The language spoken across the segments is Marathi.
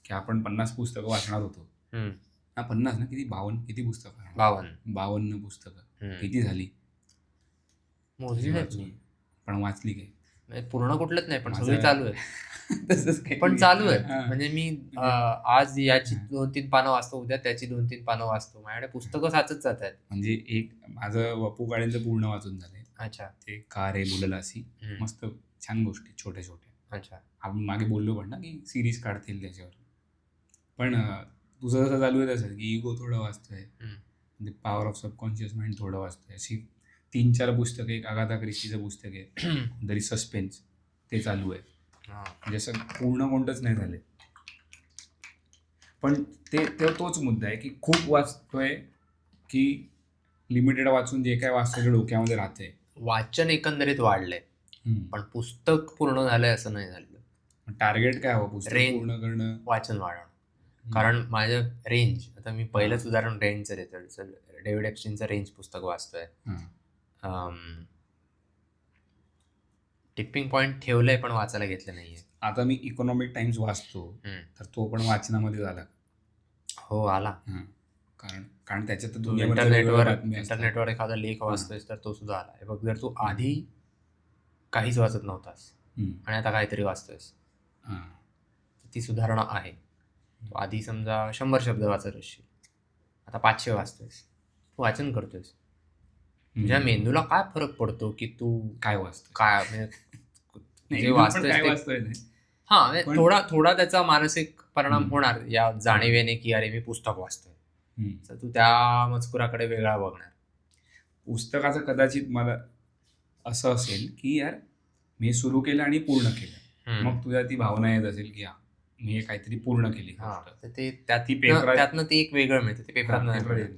की आपण 50 पुस्तकं वाचणार होतो. हम्म. हा 50 ना, किती 52 किती पुस्तकं? 52. पुस्तकं किती झाली मोजली तुझी नाहीत मी. वाचून? पण वाचली काय? म्हणजे पूर्ण कुठलंच नाही, पण सगळी माझं चालू आहे. तसंच काही पण चालू आहेत. हां. म्हणजे मी म्हणजे आज याची हां. 2-3 पानं वाचतो, उद्या त्याची 2-3 पानं वाचतो. माझ्याकडे पुस्तकं साचत जात आहेत. म्हणजे एक माझं वपू काळेंचं पूर्ण वाचून झालंय. अच्छा. ते का रे बुललासी. हम्म. मस्त छान गोष्टी छोट्या-छोट्या. अच्छा. आपण मागे बोललो पण ना, की सीरीज काढतील त्याच्यावर. पण तुझं जसं चालू आहे तसं, की इगो थोडं वाचतोय. म्हणजे पॉवर ऑफ सबकॉन्शियस माइंड थोडं वाचतोय. अशी 3-4 पुस्तकं, एक अगाथा क्रिस्टीचं पुस्तक आहे. कोणतरी सस्पेन्स ते चालू आहे. म्हणजे असं पूर्ण कोणतंच नाही झालंय. पण तोच मुद्दा आहे, की खूप वाचतोय, की लिमिटेड वाचून जे काय वाचतोय ते डोक्यामध्ये राहतंय. वाचन एकंदरीत वाढलंय, पण पुस्तक पूर्ण झालंय असं नाही झालं. टार्गेट काय हवं पुस्तक रेंज पूर्ण करणं? वाचन वाढवणं. कारण माझं रेंज, आता मी पहिलंच उदाहरण रेंजचं देतो. डेव्हिड एप्स्टीनचं रेंज पुस्तक वाचतोय. टिप्पिंग पॉईंट ठेवलंय पण वाचायला घेतलं नाहीये. आता मी इकॉनॉमिक टाइम्स वाचतो, तर तो पण वाचनामध्ये झाला. हो, आला. कारण त्याच्यात तू इंटरनेटवर एखादा लेख वाचतोयस तर तो सुद्धा आला. हे बघ, जर तू आधी काहीच वाचत नव्हतास आणि आता काहीतरी वाचतोयस, ती सुधारणा आहे. तू आधी समजा 100 शब्द वाचत असशील, आता 500 वाचतोयस. तू वाचन करतोयस. तुझ्या मेंदूला काय फरक पडतो की तू काय वाचतो? काय म्हणजे जे वाचतोयस ते थोडा त्याचा मानसिक परिणाम होणार या जाणीवेने की अरे मी पुस्तक वाचतोय. तर तू त्या मजकुराकडे वेगळा बघणार. पुस्तकाचं कदाचित मला असं असेल की यार मी सुरू केलं आणि पूर्ण केलं, मग तुझ्या ती भावना येत असेल की मी हे काहीतरी पूर्ण केली. त्यातनं ते एक वेगळं मिळतं. ते पेपरात नाही.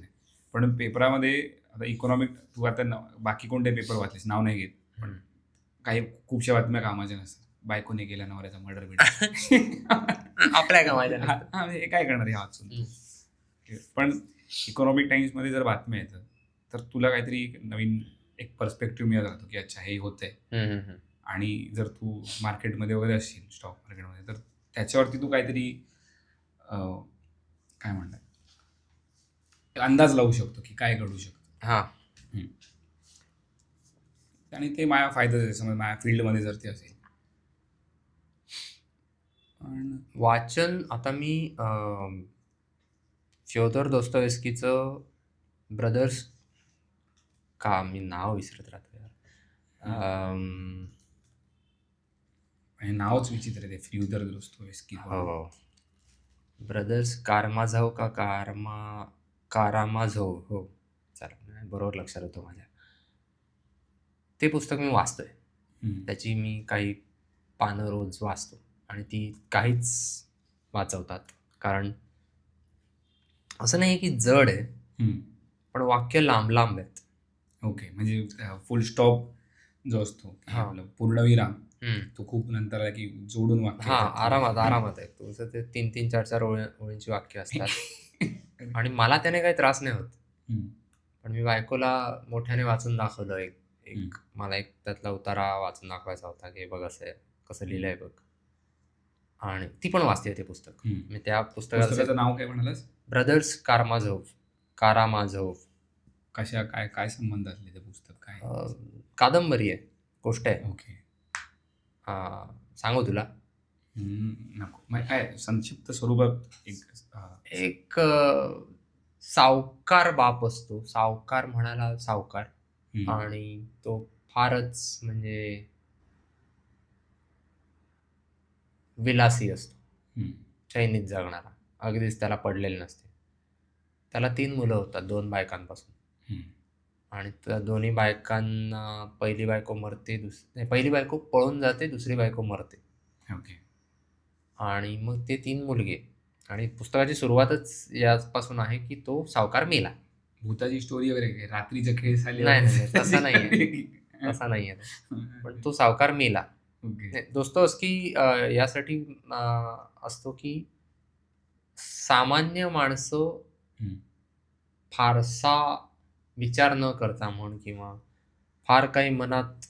पण पेपरामध्ये आता इकॉनॉमिक, तू आता बाकी कोणते पेपर वाचलेस नाव नाही घेत, पण काही खूपशा बातम्या कामाच्या नसतात. बायकोने केला नवऱ्याचा मर्डर आपल्या कामाच्या नसतात. हे काय करणार हे वाचून? पण इकॉनॉमिक टाइम्समध्ये जर बातम्या येतात तर तुला काहीतरी नवीन एक पर्स्पेक्टिव्ह मिळत राहतो की अच्छा हे होतंय. आणि जर तू मार्केटमध्ये वगैरे असशील, स्टॉक मार्केटमध्ये, तर त्याच्यावरती तू काहीतरी काय म्हणतात अंदाज लावू शकतो की काय घडू शकतं. आणि ते माझ्या फायद्याचं आहे. समज माझ्या फील्डमध्ये जर ते असेल. वाचन आता मी फ्योदर दोस्तोयेव्स्कीचं ब्रदर्स, का मी नाव विसरत राहतो यार. नावच विचित्र आहे ते, फ्योदर दोस्तोयेव्स्की. हो, ब्रदर्स कारामाझोव का कारामाझोव. हो, चला बरोबर लक्षात होतं माझ्या. ते पुस्तक मी वाचतोय. त्याची मी काही पानं रोज वाचतो आणि ती काहीच वाचवतात. कारण असं नाही की जड आहे, पण वाक्य लांब आहेत. ओके, म्हणजे फुल स्टॉप जो असतो पूर्णविराम, तो खूप नंतर की जोडून वाक्य आरामात आहे. तुझं ते 3-3, 4-4 ओळींची वाक्य असतात. आणि मला त्याने काही त्रास नाही होत. पण मी बायकोला मोठ्याने वाचून दाखवलं. मला एक त्यातला उतारा वाचून दाखवायचा होता की बघ असं कसं लिहिलंय बघ. आणि ती पण वाचते ते पुस्तक. मी त्या पुस्तकाचं नाव काय म्हणालस? ब्रदर्स कारामाझोव. कशा काय संबंध असले ते पुस्तक? काय कादंबरी आहे, गोष्ट आहे. ओके, सांगू तुला? नको, काय संक्षिप्त स्वरूपात? एक सावकार बाप असतो, सावकार म्हणाला सावकार, आणि तो फारच म्हणजे विलासी असतो, चैनीत जगणारा, अगदीच त्याला पडलेलं नसते. त्याला 3 मुलं होतात 2 बायकांपासून. आणि त्या दोन्ही बायकांना पहिली बायको मरते, पहिली बायको पळून जाते, दुसरी बायको मरते. ओके. आणि मग ते 3 मुलगे. आणि पुस्तकाची सुरुवातच यापासून आहे की तो सावकार मेला. भूताची स्टोरी वगैरे, रात्रीचा खेळ झाले? नाही, तसा नाहीये. पण तो सावकार मेला. दोस्तोयेव्स्की यासाठी असतो की सामान्य माणसं फारसा विचार न करता म्हण, किंवा फार काही मनात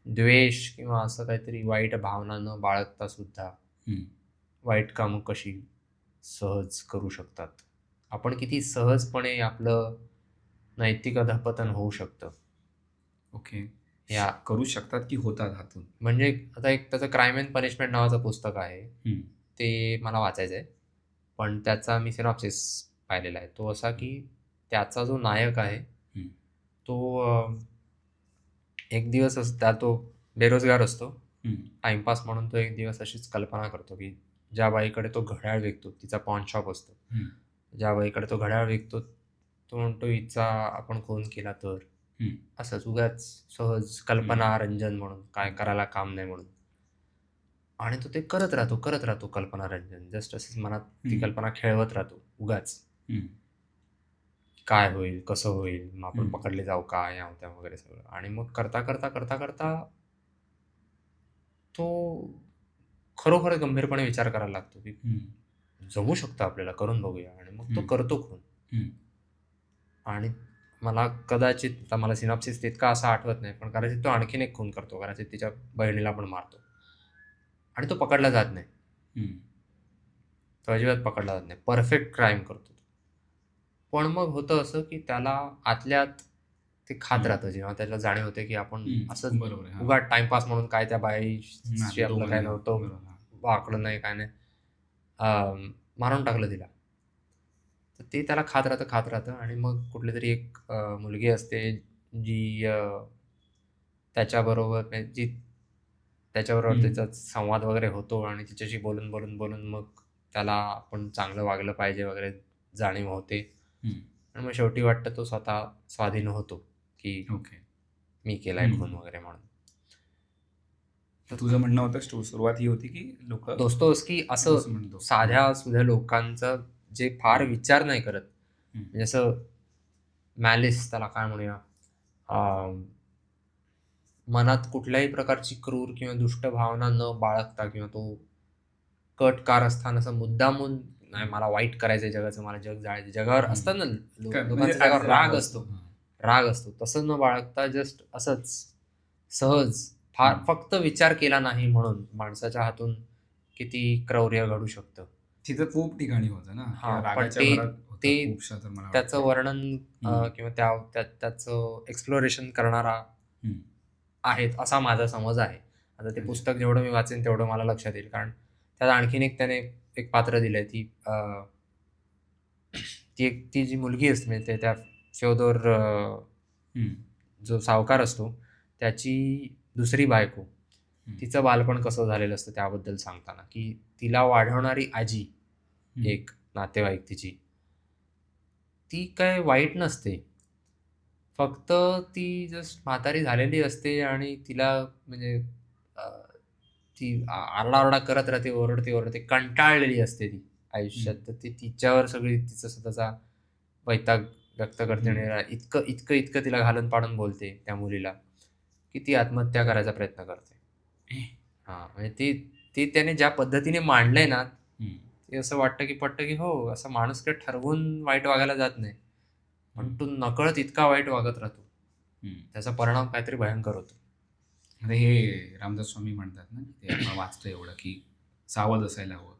द्वेष किंवा असं काहीतरी वाईट भावना न बाळगता सुद्धा वाईट कामं कशी सहज करू शकतात. आपण किती सहजपणे आपलं नैतिक अधःपतन होऊ शकतं. ओके. या करू शकतात की होतात हातून? म्हणजे आता एक त्याचं क्राईम अँड पनिशमेंट नावाचं पुस्तक आहे. हं. ते मला वाचायचं आहे. पण त्याचा मी सिनॉप्सिस पाहिलेला आहे. तो असा की त्याचा जो नायक आहे, हं. तो एक दिवस तो बेरोजगार असतो. हं. टाईमपास म्हणून तो एक दिवस अशीच कल्पना करतो की ज्या बाईकडे तो घड्याळ विकतो, तिचा पॉन शॉप असतो. हं. ज्या बाईकडे तो घड्याळ विकतो, तो म्हणतो हिचा आपण खून केला तर. हं. असंच उगाच सहज कल्पना रंजन म्हणून, काय करायला काम नाही म्हणून. आणि तो ते करत राहतो कल्पना रंजन. जस्ट असंच मनात ती कल्पना खेळवत राहतो उगाच. हं. काय होईल, कसं होईल, मग आपण हं. पकडले जाऊ का, ह्याव-त्याव वगैरे सगळं. आणि मग करता तो खरोखर गंभीरपणे विचार करायला लागतो की हं. जमू शकतं आपल्याला, करून बघूया. आणि मग तो हं. करतो खून. हं. आणि मला कदाचित, आता मला सिनॉप्सिस तितका असा आठवत नाही, पण कदाचित तो आणखीन एक खून करतो. कदाचित तिच्या बहिणीला पण मारतो. आणि तो पकडला जात नाही. हं. तो अजिबात पकडला जात नाही. परफेक्ट क्राईम करतो तो. पण मग होतं असं की त्याला आतल्या आत ते खात राहतं. जेव्हा त्याला जाणीव होते की आपण असंच बरोबर आहे. उगाच टाईमपास म्हणून काय त्या बाईशी नातो आपलं काय म्हणजे नव्हतं, बरोबर. वाकलं नाही, काय नाही. मारून टाकलं तिला. तर ते त्याला खात राहतं आणि मग कुठलीतरी एक मुलगी असते जी त्याच्याबरोबर जी त्याच्याबरोबर त्याचा संवाद वगैरे होतो आणि तिच्याशी बोलून मग त्याला आपण चांगलं वागलं पाहिजे वगैरे जाणीव होते. आणि मग शेवटी वाटतं तो स्वतः स्वाधीन होतो की ओके. मी केलाय खून वगैरे म्हणून. तुझं म्हणणं होतं सुरुवात ही होती की लोक दोस्तोस की असं साध्या सुध्या लोकांचं जे फार विचार नाही करत, म्हणजे असं मॅलिस त्याला काय म्हणूया, मनात कुठल्याही प्रकारची क्रूर किंवा दुष्ट भावना न बाळगता किंवा तो कट कारस्थान असं मुद्दामून नाही मला वाईट करायचंय जगाचं, मला जग जाळायचं, जगावर असतात ना लोकांचा जगावर राग असतो तसं न बाळगता जस्ट असंच सहज फक्त विचार केला नाही म्हणून माणसाच्या हातून किती क्रौर्य घडू शकतं. तिथं खूप ठिकाणी होतं ना, पण ते त्याचं वर्णन किंवा त्याचं एक्सप्लोरेशन करणारा आहेत असा माझा समज आहे. आता ते पुस्तक जेवढं मी वाचेन तेवढं मला लक्षात येईल. कारण त्यात आणखीन एक त्याने एक पात्र दिलंय, ती जी मुलगी असते म्हणजे त्या फ्योदोर जो सावकार असतो त्याची दुसरी बायको, तिचं बालपण कसं झालेलं असतं त्याबद्दल सांगताना की तिला वाढवणारी आजी एक नातेवाईक तिची, ती काय वाईट नसते, फक्त ती जस्ट म्हातारी झालेली असते आणि तिला म्हणजे ती आरडाओरडा करत राहते, ओरडते, कंटाळलेली असते ती आयुष्यात. तर ती तिच्यावर सगळी तिचा स्वतःचा वैताग व्यक्त करते आणि इतकं तिला घालून पाडून बोलते त्या मुलीला की ती आत्महत्या करायचा प्रयत्न करते. म्हणजे ती त्याने ज्या पद्धतीने मांडलंय ना, ते असं वाटतं की पटतं की हो, असं माणूस काही ठरवून वाईट वागायला जात नाही, पण तो नकळत इतका वाईट वागत राहतो, त्याचा परिणाम काहीतरी भयंकर होतो. अरे हे रामदास स्वामी म्हणतात ना, ते आपण वाचतो एवढं की सावध असायला हवं.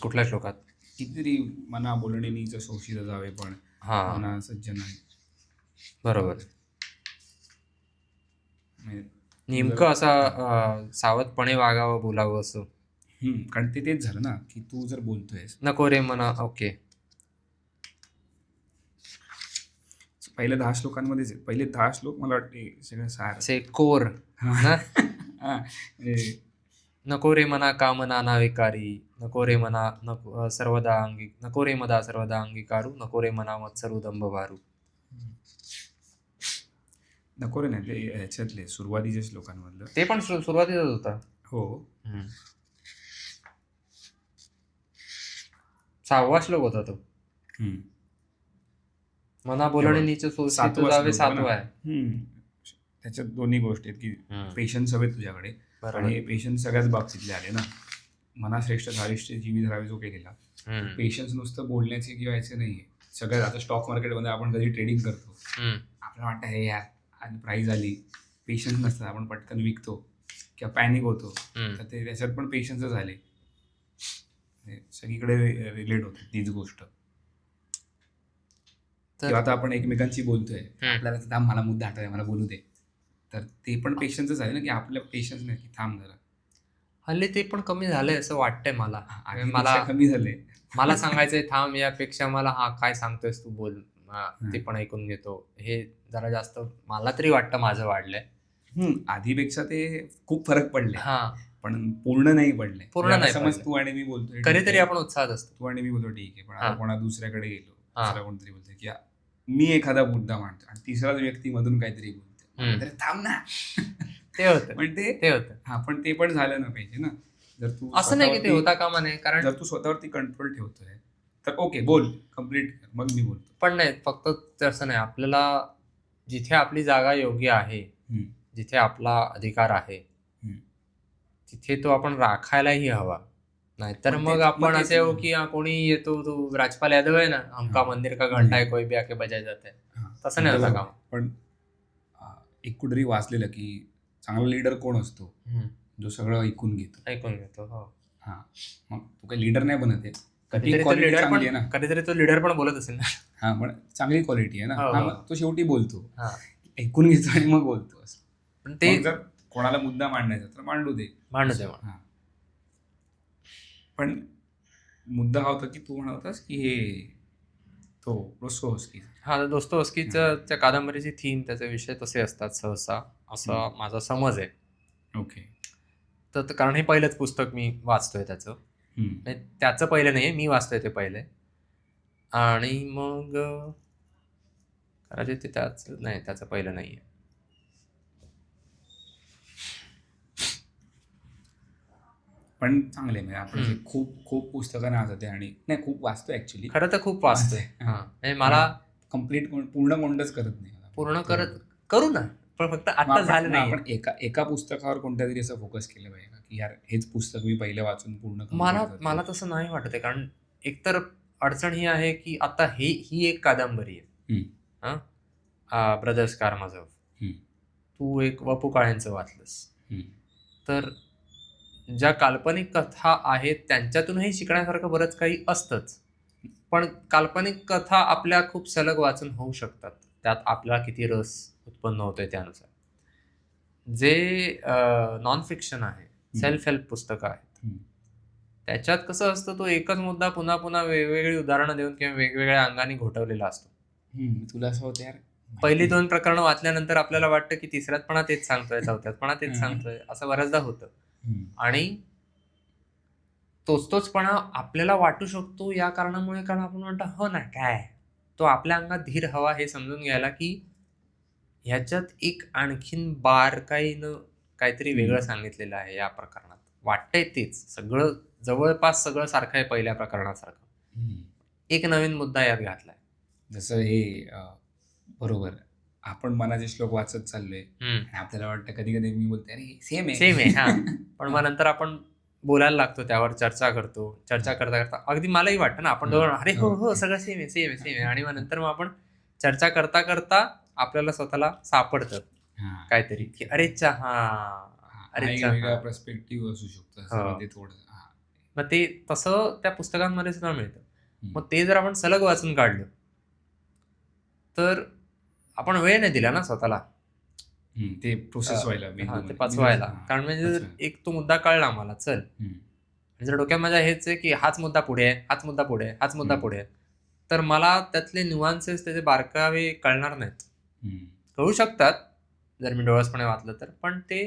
कुठल्या श्लोकात? कितीतरी मना बोलणे नीच शोषित जावे पण मना सज्जन आहे. बरोबर. नेमकं असा सावधपणे वागावं, बोलावं असं. कारण तेच झालं ना की तू जर बोलतोयस नको रे मना. ओके. पहिल्या 10 श्लोकांमध्येच पहिले 10 श्लोक मला वाटते सगळं सार कोर. नको रे मना कामना नाविकारी, नको रे मना सर्वदा अंगी, नको रे मदा सर्वदा अंगीकारू, नको रे मना मत्सरू दंभ भारू. नको रे नाही, ते ह्याच्यातले सुरुवातीच्या श्लोकांमधलं. ते पण सुरुवातीचाच होता. हो. 6वा श्लोक होता तो. मना बोलणे नीच शोषित जावे 7वा आहे. त्याच्यात दोन्ही गोष्टी आहेत की पेशन्स हवे तुझ्याकडे, आणि पेशन्स सगळ्याच बाबतीतले आले ना. मना श्रेष्ठ धारिष्ठ जीवित राहावे जो केलेला पेशन्स नुसतं बोलण्याचे किंवा याचे नाहीये. सगळ्यात आता स्टॉक मार्केटमध्ये आपण कधी ट्रेडिंग करतो, आपल्याला वाटतं हे यार आणि प्राईज आली, पेशन्स नसतात, आपण पटकन विकतो किंवा पॅनिक होतो, तर ते त्याच्यात पण पेशन्सच आले. सगळीकडे रिलेट होते तीच गोष्ट. तर किंवा आता आपण एकमेकांशी बोलतोय, आपल्याला थांब मला मुद्दा आठवलाय मला बोलू दे, तर ते पण पेशन्सच आहे ना, की आपल्या पेशन्स नाही की थांब जरा. हल्ली ते पण कमी झालंय असं वाटतंय मला. आधीपेक्षा कमी झाले. मला सांगायचंय थांब, यापेक्षा मला हा काय सांगतोयस तू बोल, ते पण ऐकून घेतो, हे जरा जास्त मला तरी वाटतं माझं वाढलंय. आधीपेक्षा ते खूप फरक पडले, हा, पण पूर्ण नाही पडले. पूर्ण आता नाही समज पडले. तू आणि मी बोलतोय, कधीतरी आपण उत्साहात असतो. तू आणि मी बोलतो ठीक आहे, पण आता हा. कोणा दुसऱ्याकडे गेलो, हा. दुसरा कोणतरी बोलतोय की मी एखादा मुद्दा मांडतो आणि तिसराच व्यक्ती मधून काहीतरी बोलतोय, अरे थांब ना. ते होतं पण ते होतं. हा, पण ते पण झालं ना पाहिजे ना. जर तू असं नाही की ते होता कामा नये, कारण जर तू स्वतःवरती कंट्रोल ठेवतोय तर ओके बोल, कम्प्लीट कर, मग मी बोलतो. पण नाही, फक्त तसं नाही. आपल्याला जिथे आपली जागा योग्य आहे, जिथे आपला अधिकार आहे, तिथे तो आपण राखायलाही हवा. नाहीतर मग आपण असे हो की कोणी येतो, तो राजपाल यादव आहे ना, हमका मंदिर का घंटा है कोई भी आके बजाय जाते, तसं नाही होता काम. पण एक कुठेतरी वाचलेलं की चांगला लीडर कोण असतो, जो सगळं ऐकून घेतो. हो. हा, मग तू काही लीडर नाही बनत आहे, कधीतरी तो लीडर पण बोलत असेल ना. हा, पण चांगली क्वालिटी आहे ना. मग तो शेवटी बोलतो, ऐकून घेतो आणि मग बोलतो. पण ते जर कोणाला मुद्दा मांडायचा तर मांडू दे. पण मुद्दा हा होता की तू म्हणत होतास की हे दोस्तोवस्कीचं त्या कादंबरीची थीम, त्याचे विषय तसे असतात सहसा, असा माझा समज आहे. ओके. तर कारण हे पहिलंच पुस्तक मी वाचतोय त्याचं पहिलं नाही, मी वाचतोय ते पहिले. आणि मग कदाचित त्याचं पहिलं नाहीये. पण चांगले म्हणजे आपण खूप पुस्तकं वाचते आणि नाही खूप वाचतोय ऍक्च्युली. खरं तर खूप वाचतोय. मला कम्प्लीट पूर्ण कोणतंच करत नाही. पूर्ण करू ना, पण फक्त आता झालं नाही. आपण एका पुस्तकावर कोणत्या तरी असं फोकस केलं पाहिजे का की यार हेच पुस्तक मी पहिलं वाचून पूर्ण. मला तसं नाही वाटत आहे, कारण एकतर अडचण ही आहे की आता ही एक कादंबरी आहे, ब्रदर्स कारामाझोव. तू एक वपू काळेंचं वाचलंस तर ज्या काल्पनिक कथा आहेत त्यांच्यातूनही शिकण्यासारखं बरंच काही असतंच, पण काल्पनिक कथा आपल्या खूप सलग वाचून होऊ शकतात. त्यात आपल्याला किती रस उत्पन्न होतोय त्यानुसार. जे नॉन फिक्शन आहे, सेल्फ हेल्प पुस्तकं आहेत, त्याच्यात कसं असतं, तो एकच मुद्दा पुन्हा पुन्हा वेगवेगळी उदाहरणं देऊन किंवा वेगवेगळ्या अंगाने घोटवलेला असतो. तुला असं होतं यार, पहिली 2 प्रकरणं वाचल्यानंतर आपल्याला वाटतं की तिसऱ्यात पण तेच सांगतोय, चौथ्यात पण तेच सांगतोय, असं बऱ्याचदा होतं. आणि तोचपणा आपल्याला वाटू शकतो या कारणामुळे, कारण आपण म्हणतो हो ना काय, तो आपल्या अंगात धीर हवा हे समजून घ्यायला की ह्याच्यात एक आणखीन बारकाईनं काहीतरी वेगळं सांगितलेलं आहे. या प्रकरणात वाटतंय तेच सगळं, जवळपास सगळं सारखं आहे पहिल्या प्रकरणासारखं, एक नवीन मुद्दा यात घातलाय. जसं हे बरोबर, आपण मनाचे श्लोक वाचत चाललोय आणि आपल्याला वाटतं कधी कधी मी बोलते अरे सेम आहे हा, पण मग नंतर आपण बोलायला लागतो, त्यावर चर्चा करता करता अगदी मलाही वाटतं ना, आपण दोघं अरे हो सगळं सेम आहे आणि मग नंतर मग आपण चर्चा करता करता आपल्याला स्वतःला सापडतं काहीतरी की अरे वेगळा पर्स्पेक्टिव्ह असू शकतो. मग ते तसं त्या पुस्तकांमध्ये सुद्धा मिळतं. मग ते जर आपण सलग वाचून काढलं तर आपण वेळ नाही दिला ना स्वतःला ते प्रोसेस व्हायला, ते पचवायला. कारण म्हणजे जर एक तो मुद्दा कळला मला, चल जर डोक्यात माझ्या हेच आहे की हाच मुद्दा पुढे आहे, हाच मुद्दा पुढे आहे, हाच मुद्दा पुढे आहे, तर मला त्यातले न्यूआन्सेस, त्याचे बारकावे कळणार नाहीत. कळू शकतात जर मी डोळसपणे वाचलं तर, पण ते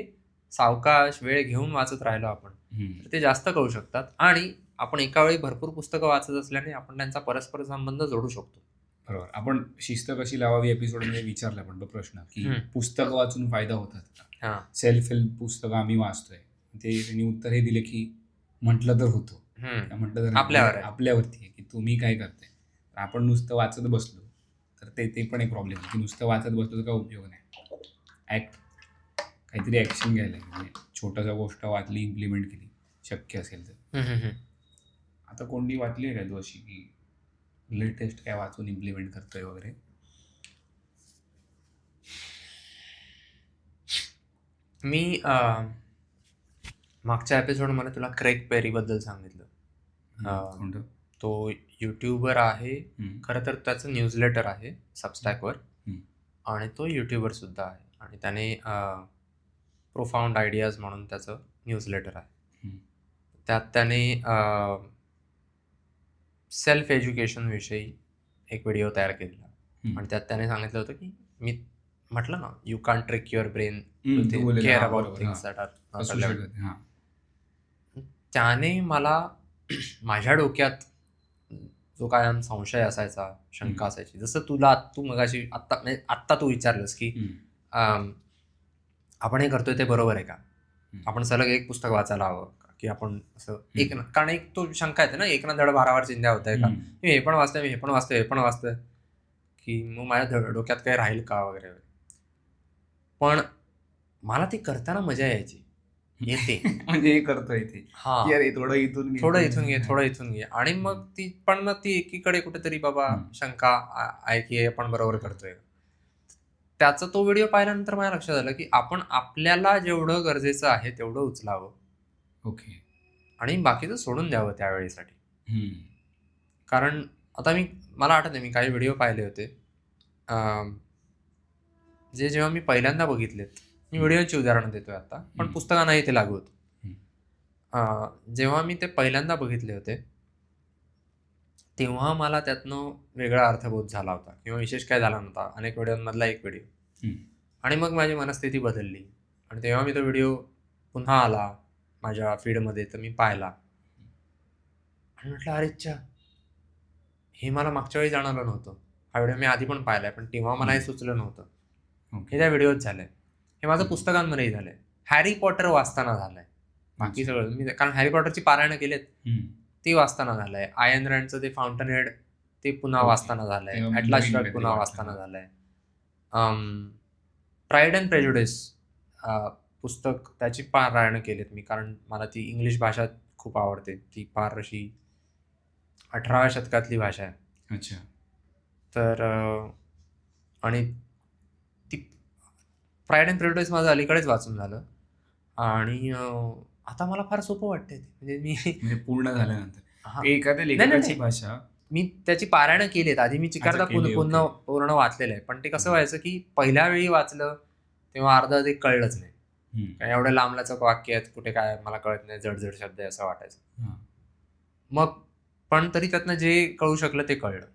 सावकाश वेळ घेऊन वाचत राहिलो आपण तर ते जास्त कळू शकतात. आणि आपण एका वेळी भरपूर पुस्तकं वाचत असल्याने आपण त्यांचा परस्पर संबंध जोडू शकतो. बरोबर. आपण शिस्त कशी लावावी एपिसोडमध्ये विचारला पण तो प्रश्न की पुस्तकं वाचून फायदा होतात का, सेल्फ हेल्प पुस्तकं आम्ही वाचतोय, ते त्यांनी उत्तर हे दिले की म्हटलं तर होतो, म्हटलं तर आपल्यावरती आहे की तुम्ही काय करताय. आपण नुसतं वाचत बसलो तर ते पण एक प्रॉब्लेम आहे की नुसतं वाचत बसलो तर काय उपयोग नाही. काहीतरी ऍक्शन घ्यायला, म्हणजे छोटासा गोष्ट वाचली, इम्प्लिमेंट केली शक्य असेल तर. आता कोणती वाचली आहे काय तू अशी की लेटेस्ट काय वाचून इम्प्लिमेंट करतोय वगैरे? मी मागच्या एपिसोडमध्ये तुला क्रेग पेरी बद्दल सांगितलं. कोणतं? तो युट्यूबर आहे. हम्म. खरं तर त्याचं न्यूजलेटर आहे सबस्टॅकवर, हम्म. आणि तो युट्यूबर सुद्धा आहे, आणि त्याने प्रोफाऊंड आयडियाज म्हणून त्याचं न्यूजलेटर आहे. हम्म. त्यात त्याने सेल्फ एज्युकेशन विषयी एक व्हिडिओ तयार केलेला, हम्म. आणि त्यात त्याने सांगितलं होतं की मी म्हटलं ना, you can't trick your brain तू बोललेला, केअर हा, अबाउट बरोबर, थिंग्स हा. दॅट आर असू शकत, हा. त्याने मला माझ्या डोक्यात जो कायम संशय असायचा, शंका असायची, जसं तू मगाशी आत्ता तू विचारलंस की आपण हे करतोय ते बरोबर आहे का, आपण सलग एक पुस्तक वाचायला हवं का, की आपण असं एक ना, कारण एक तो शंका येते ना, एक ना धड भारावर चिंध्या होत आहे का, मी हे पण वाचतोय, मी हे पण वाचतोय, हे पण वाचतोय, की मग माझ्या डोक्यात काही राहील का वगैरे. पण मला ते करताना मजा यायची, येते. म्हणजे हे करतोय ते, हा, की अरे थोडं इथून घे, थोडं इथून घे, थोडं इथून घे, आणि मग ती एकीकडे कुठेतरी बाबा शंका आहे की आपण बरोबर करतोय. त्याचा तो व्हिडिओ पाहिल्यानंतर माझ्या लक्षात आलं की आपण आपल्याला जेवढं गरजेचं आहे तेवढं उचलावं. ओके. आणि बाकीचं सोडून द्यावं त्यावेळेसाठी. कारण आता मला आठवते, मी काही व्हिडिओ पाहिले होते जे जेव्हा मी पहिल्यांदा बघितलेत, मी व्हिडिओची उदाहरणं देतोय आता, पण पुस्तकांनाही ते लागू होतं. जेव्हा मी ते पहिल्यांदा बघितले होते तेव्हा मला त्यातनं वेगळा अर्थबोध झाला होता, किंवा विशेष काय झाला नव्हता, अनेक व्हिडिओमधला एक व्हिडिओ. आणि मग माझी मनस्थिती बदलली, आणि तेव्हा मी तो व्हिडिओ पुन्हा आला माझ्या फीडमध्ये, तर मी पाहिला आणि म्हटलं अरे अच्छा, हे मला मागच्या वेळी जाणवलं नव्हतं. हा व्हिडिओ मी आधी पण पाहिलाय, पण तेव्हा मला हे सुचलं नव्हतं. हे त्या व्हिडिओत झालंय. हे माझं पुस्तकांमध्येही झालंय. हॅरी पॉटर वाचताना झालंय. बाकी सगळं मी, कारण हॅरी पॉटरची पारायणं केलेत, ती वाचताना झालंय. आयन रँडचं ते फाउंटन हेड ते पुन्हा वाचताना झालंय. ॲटलास श्रग पुन्हा वाचताना झालंय. प्राईड अँड प्रेजुडिस पुस्तक, त्याची पारायणं केलेत मी, कारण मला ती इंग्लिश भाषा खूप आवडते. ती फार अशी 18व्या शतकातली भाषा आहे. अच्छा. तर आणि ती प्राईड अँड प्रेजुडिस माझं अलीकडेच वाचून झालं, आणि आता मला फार सोपं वाटतंय. म्हणजे पूर्ण झाल्यानंतर एखाद्या लेखकाची भाषा, मी त्याची पारायणं केलीत. आधी मी चिकारदा पूर्ण वाचलेलं आहे, पण ते कसं व्हायचं की पहिल्या वेळी वाचलं तेव्हा अर्धा ते कळलंच नाही. एवढं लांबलचक वाक्य आहेत, कुठे काय मला कळत नाही, जड शब्द आहे असं वाटायचं. मग पण तरी त्यातनं जे कळू शकलं ते कळलं.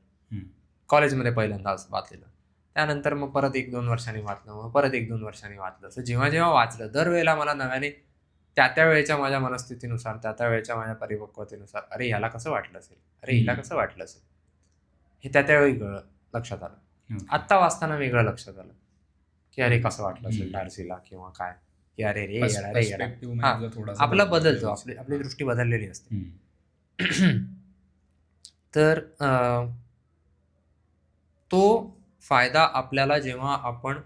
कॉलेजमध्ये पहिल्यांदा वाचलेलं, त्यानंतर मग परत 1-2 वर्षांनी वाचलं, मग परत 1-2 वर्षांनी वाचलं. असं जेव्हा जेव्हा वाचलं, दरवेळेला मला नव्याने त्या वेळेच्या माझ्या मनस्थितीनुसार, त्या वेळेच्या माझ्या परिपक्वतेनुसार, अरे ह्याला कसं वाटलं असेल, अरे हिला कसं वाटलं असेल, हे त्यावेळी लक्षात आलं. आत्ता वाचताना वेगळं लक्षात आलं की अरे कसं वाटलं असेल डार्सीला, किंवा काय, की अरे रे आपला बदलतो, आपली दृष्टी बदललेली असते. तर तो फायदा आपल्याला जेव्हा आपण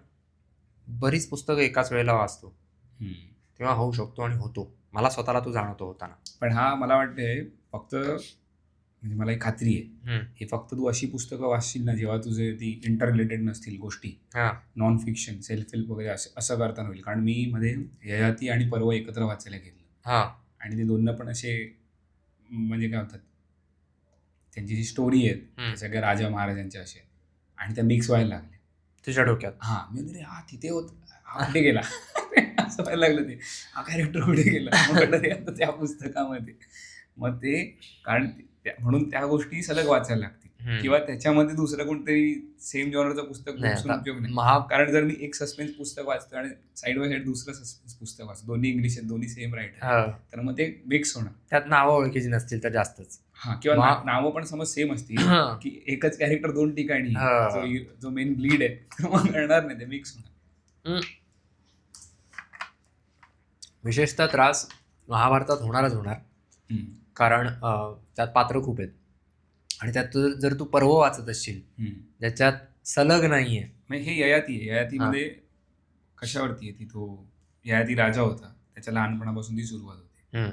बरीच पुस्तकं एकाच वेळेला वाचतो तेव्हा होऊ शकतो, आणि होतो. मला स्वतःला तो जाणवतो होताना. पण हा मला वाटतंय फक्त, म्हणजे मला एक खात्री आहे, हे फक्त तू अशी पुस्तकं वाचशील ना जेव्हा तुझे ती इंटर रिलेटेड नसतील गोष्टी, नॉन फिक्शन, सेल्फ हेल्प वगैरे असं करताना होईल. कारण मी मध्ये ययाती आणि पर्व एकत्र वाचायला घेतलं, आणि ते दोन पण असे, म्हणजे काय होतात, त्यांची जी स्टोरी आहेत सगळ्या राजा महाराजांच्या असे, आणि त्या मिक्स व्हायला लागल्या तुझ्या डोक्यात. मी म्हणजे तिथे होत, हा कुठे गेला असं व्हायला लागलं. ते हा कॅरेक्टर कुठे गेला, आता त्या पुस्तकामध्ये. मग ते कारण म्हणून त्या गोष्टी सलग वाचायला लागतील, किंवा त्याच्यामध्ये दुसरं कोणतरी सेम जॉनरचं पुस्तक उपयोग नाही. कारण जर मी एक सस्पेन्स पुस्तक वाचतो आणि साईड बाय साईड दुसरं सस्पेन्स पुस्तक वाचतो, दोन्ही इंग्लिश आहेत, दोन्ही सेम रायटर, तर मग ते मिक्स होणार. त्यात नावं ओळखीची नसतील तर जास्तच, किंवा नावं पण समज सेम असतील, की एकच कॅरेक्टर 2 ठिकाणी, जो मेन लीड आहे, तर मग कळणार नाही, ते मिक्स होणार. विशेषतः त्रास महाभारतात होणारच होणार, कारण त्यात पात्र खूप आहेत, आणि त्यात जर तू पर्व वाचत असशील ज्याच्यात सलग नाहीये. हे ययातीमध्ये कशावरती आहे ती, तो ययाती राजा होता, त्याच्या लहानपणापासून ती सुरुवात होते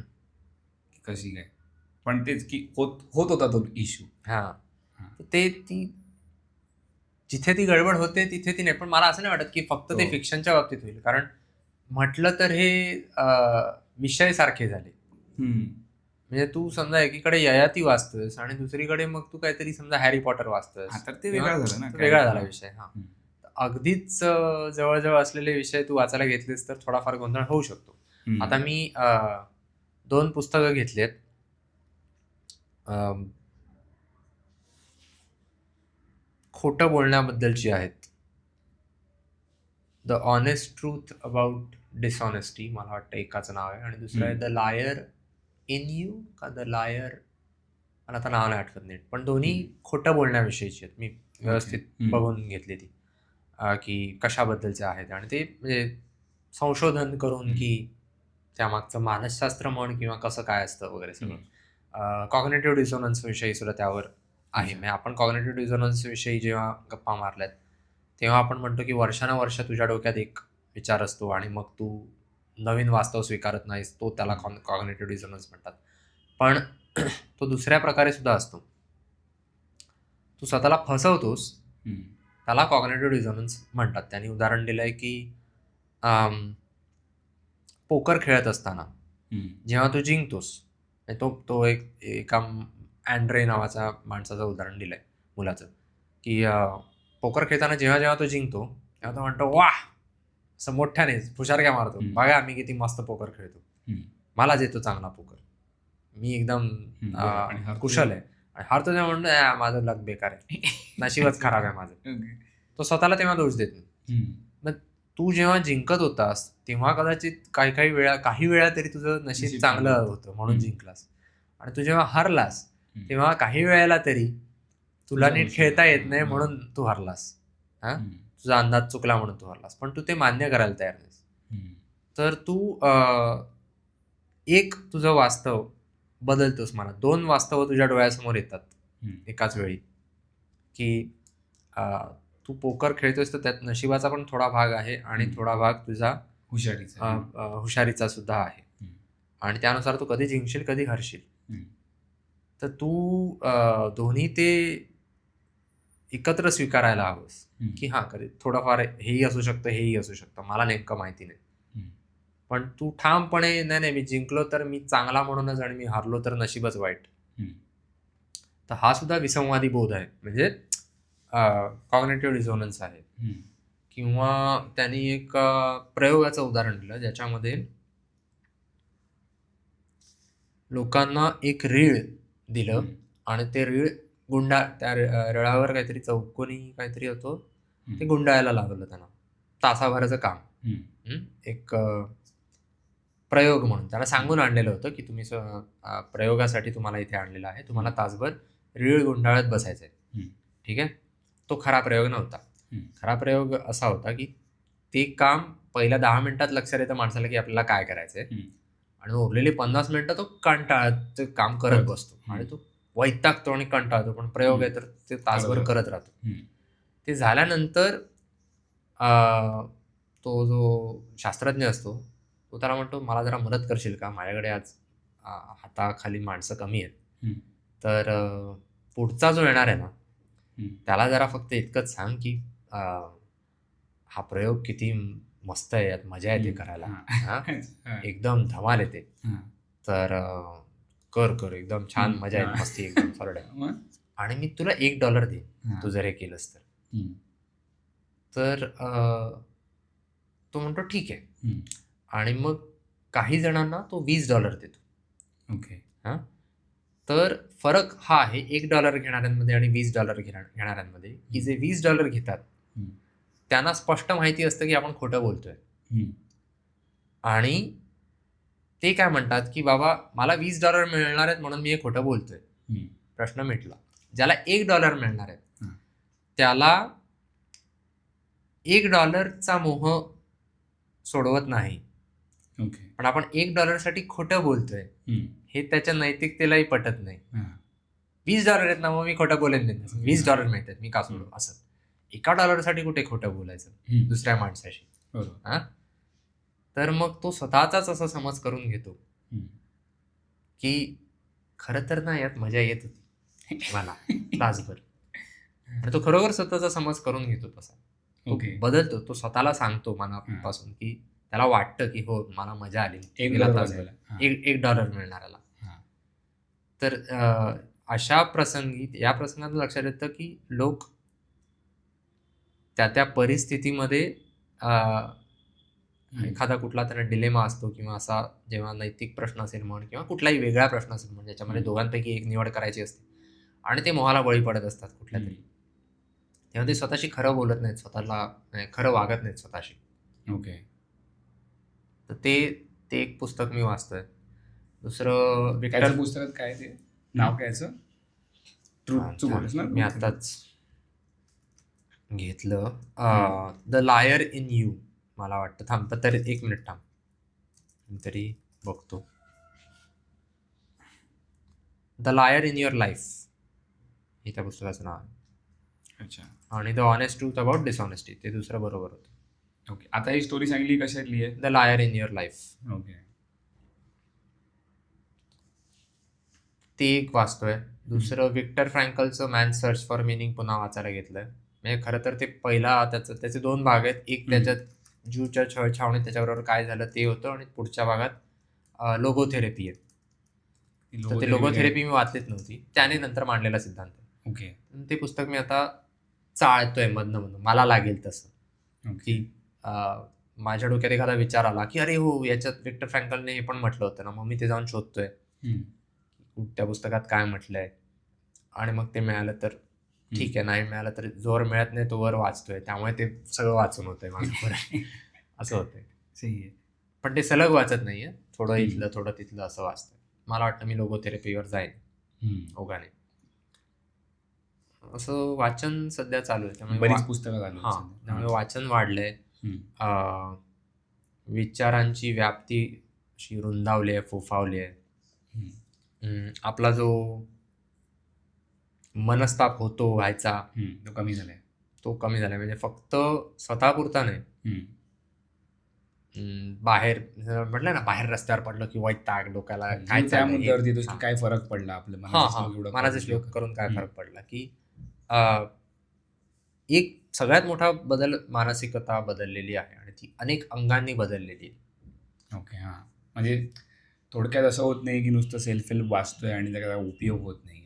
कशी काय, पण तेच की होत होता तो इश्यू. ती जिथे ती गडबड होते तिथे ती नाही. पण मला असं नाही वाटत की फक्त ते फिक्शनच्या बाबतीत होईल, कारण म्हटलं तर हे विषय सारखे झाले. म्हणजे तू समजा एकीकडे ययाती वाचतोयस आणि दुसरीकडे मग तू काहीतरी समजा हॅरी पॉटर वाचतोयस, तर ते वेगळं झालं ना. वेगळा झाला विषय. हा, अगदीच जवळजवळ असलेले विषय तू वाचायला घेतलेस तर थोडाफार गोंधळ होऊ शकतो. आता मी 2 पुस्तकं घेतलेत. खोटं बोलण्याबद्दलची आहेत. The honest truth about dishonesty मला वाटतं एकाचं नाव आहे, आणि दुसरं आहे द लायर इन यू का द लायर, मला आता नाव नाही आठवत नीट, पण दोन्ही खोटं बोलण्याविषयीची आहेत. मी व्यवस्थित बघून घेतली ती की कशाबद्दलचे आहेत, आणि ते म्हणजे संशोधन करून की त्यामागचं मानसशास्त्र म्हण किंवा कसं काय असतं वगैरे सगळं. कॉग्निटिव्ह डिसोनन्स विषयी सुद्धा त्यावर आहे. म्हणजे आपण कॉग्निटिव्ह डिसोनन्स विषयी जेव्हा गप्पा मारल्यात तेव्हा आपण म्हणतो की वर्षानुवर्ष तुझ्या डोक्यात एक विचार असतो आणि मग तू नवीन वास्तव स्वीकारत नाहीस, तो त्याला कॉग्निटिव्ह डिसोनन्स म्हणतात. पण तो दुसऱ्या प्रकारे सुद्धा असतो. तू स्वतःला फसवतोस, त्याला कॉग्निटिव्ह डिसोनन्स म्हणतात. त्यांनी उदाहरण दिलंय की पोकर खेळत असताना जेव्हा तू जिंकतोस, तो एका अँड्रे नावाचा माणसाचं उदाहरण दिलंय, मुलाचं, की पोकर खेळताना जेव्हा जेव्हा तो जिंकतो तेव्हा तो म्हणतो वाह, असं मोठ्याने फुशारक्या मारतो, बघा मी किती मस्त पोकर खेळतो, मलाच येतो चांगला पोकर, मी एकदम कुशल आहे. आणि हारतो तेव्हा म्हणतो माझं लक बेकार आहे, नशीबच खराब आहे माझं. तो स्वतःला तेव्हा दोष देत नाही. मग तू जेव्हा जिंकत होतास तेव्हा कदाचित काही वेळा तरी तुझं नशीब चांगलं होतं म्हणून जिंकलास, आणि तू जेव्हा हरलास तेव्हा काही वेळेला तरी तुला नीट खेळता येत नाही म्हणून तू हरलास, तुझा अंदाज चुकला म्हणून तू हरलास, पण तू ते मान्य करायला तयार नाहीस. तर तू एक तुझं वास्तव बदलतोस. मला 2 वास्तव तुझ्या डोळ्यासमोर येतात एकाच वेळी, की तू पोकर खेळतोस तर त्यात नशिबाचा पण थोडा भाग आहे आणि थोडा भाग तुझा हुशारीचा सुद्धा आहे, आणि त्यानुसार तू कधी जिंकशील कधी हरशील. तर तू दोन्ही ते एकत्र स्वीकारायला हवंस, की हा कधी थोडंफार हेही असू शकतं हेही असू शकतं, मला नेमकं माहिती नाही, पण तू ठामपणे नाही मी जिंकलो तर मी चांगला म्हणूनच आणि मी हारलो तर नशीबच वाईट. तर हा सुद्धा विसंवादी बोध आहे, म्हणजे कॉग्निटिव्ह डिसोनन्स आहे. किंवा त्यांनी एक प्रयोगाचं उदाहरण दिलं ज्याच्यामध्ये लोकांना एक रीळ दिलं आणि ते रीळ त्या रीळावर काहीतरी चौकोनी काहीतरी होतं, ते गुंडाळायला लागलं त्यांना. तासाभराचं काम, एक प्रयोग म्हणून त्याला सांगून आणलेलं होतं की तुम्ही प्रयोगासाठी तुम्हाला इथे आणलेलं आहे, तुम्हाला तासभर रीळ गुंडाळत बसायचंय. ठीक आहे. तो खरा प्रयोग नव्हता. खरा प्रयोग असा होता की ते काम पहिल्या 10 मिनिटात लक्षात येतं माणसाला की आपल्याला काय करायचंय, आणि उरलेली 50 मिनिटं तो कंटाळत काम करत बसतो आणि तो वैतागतो आणि कंटाळतो, पण प्रयोग आहे तर ते तासभर करत राहतो. ते झाल्यानंतर तो जो शास्त्रज्ञ असतो तो त्याला म्हणतो मला जरा मदत करशील का, माझ्याकडे आज हाताखाली माणसं कमी आहेत, तर पुढचा जो येणार आहे ना त्याला जरा फक्त इतकंच सांग की हा प्रयोग किती मस्त आहे, यात मजा येते करायला, एकदम धमाल येते, तर कर एकदम छान मजा येते, मस्ती एकदम सरळ आहे, आणि मी तुला $1 देईन तू जर हे केलंस तर. तो म्हणतो ठीक आहे, आणि मग काही जणांना तो $20 देतो. ओके. तर फरक हा आहे $1 घेणाऱ्यांमध्ये आणि $20 घेणाऱ्यांमध्ये, की जे $20 घेतात त्यांना स्पष्ट माहिती असतं की आपण खोटं बोलतोय, आणि ते काय म्हणतात की बाबा मला $20 मिळणार आहेत म्हणून मी हे खोटं बोलतोय, प्रश्न मिटला. ज्याला $1 मिळणार आहे त्याला $1 मोह सोडवत नाही, पण आपण $1 साठी खोटं बोलतोय हे त्याच्या नैतिकतेलाही पटत नाही. $20 आहेत ना, मग मी खोटं बोलेन नाही, $20 मिळतात मी का सोडू, असं $1 साठी कुठे खोटं बोलायचं दुसऱ्या माणसाशी. तर मग तो स्वतःचाच असा समज करून घेतो की खरं तर ना यात मजा येत होती मला तासभर, आणि तो खरोखर स्वतःचा समज करून घेतो तसा. तो बदलतो, तो स्वतःला सांगतो मनापासून की त्याला वाटतं की हो मला मजा आली, $1 मिळणाऱ्याला. तर अशा प्रसंगी या प्रसंगात लक्षात येतं की लोक त्या परिस्थितीमध्ये एखादा कुठला त्यांना डिलेमा असतो किंवा असा जेव्हा नैतिक प्रश्न असेल म्हण किंवा कुठलाही वेगळा प्रश्न असेल म्हणजे ज्याच्यामध्ये दोघांपैकी एक निवड करायची असते आणि ते मोहाला बळी पडत असतात कुठल्या तरी, तेव्हा ते स्वतःशी खरं बोलत नाहीत, स्वतःला खरं वागत नाहीत स्वतःशी. ओके. तर ते एक पुस्तक मी वाचतोय. दुसरं त्याचं पुस्तकात काय ते नाव काय याचं? मी आताच घेतलं, द लायर इन यू मला वाटतं. थांब तरी 1 मिनिट थांब, तरी बघतो. द लायर इन युअर लाईफ हे त्या पुस्तकाचं नाव आहे. अच्छा. आणि the honest truth about dishonesty ते दुसरं बरोबर होतं. ओके. आता ही स्टोरी सांगली कशातली आहे? द लायर इन युअर लाईफ. ओके. ते एक वाचतोय. दुसरं विक्टर फ्रँकलचं मॅन सर्च फॉर मिनिंग पुन्हा वाचायला घेतलंय. म्हणजे खरं तर ते पहिला त्याचे 2 भाग आहेत. एक त्याच्यात ज्यूच्या छळछावणीत त्याच्याबरोबर काय झालं ते होतं आणि पुढच्या भागात लोगोथेरपी आहे. तर ते लोगोथेरपी मी वाचलीच नव्हती, त्याने नंतर मांडलेला सिद्धांत. ओके. ते पुस्तक मी आता चाळतोय मधनं मला लागेल तसं, की माझ्या डोक्यात एखादा विचार आला की अरे हो, याच्यात विक्टर फ्रँकलने हे पण म्हटलं होतं ना, मग मी ते जाऊन शोधतोय त्या पुस्तकात काय म्हटलंय, आणि मग ते मिळालं तर ठीक आहे, नाही मिळालं तर जोवर मिळत नाही तोवर वाचतोय. त्यामुळे ते सगळं वाचून होतंय माझं. असं होतंय. पण ते सलग वाचत नाहीये, थोडं इथलं थोडं तिथलं असं वाचतंय. मला वाटतं मी लोगोथेरपीवर जाईन ओघाने. असं वाचन सध्या चालू आहे. त्यामुळे बरीच पुस्तकं चालू आहेत. त्यामुळे वाचन वाढलंय. विचारांची व्याप्ती अशी रुंदावली आहे, फोफावली आहे. आपला जो मनस्ताप व्हायचा तो कमी झालाय. म्हणजे फक्त स्वतःपुरता नाही, बाहेर म्हटलं ना, बाहेर रस्त्यावर पडलं की वैताग डोक्याला काय त्या मुद्द्यावरती येतोस की काय फरक पडला आपल्या मनाचे श्लोक करून काय फरक पडला, की एक सगळ्यात मोठा बदल मानसिकता बदललेली आहे आणि ती अनेक अंगांनी बदललेली आहे. ओके. हां, म्हणजे थोडक्यात असं होत नाही की नुसतं सेल्फ हेल्प वाचतोय आणि त्याचा उपयोग होत नाही.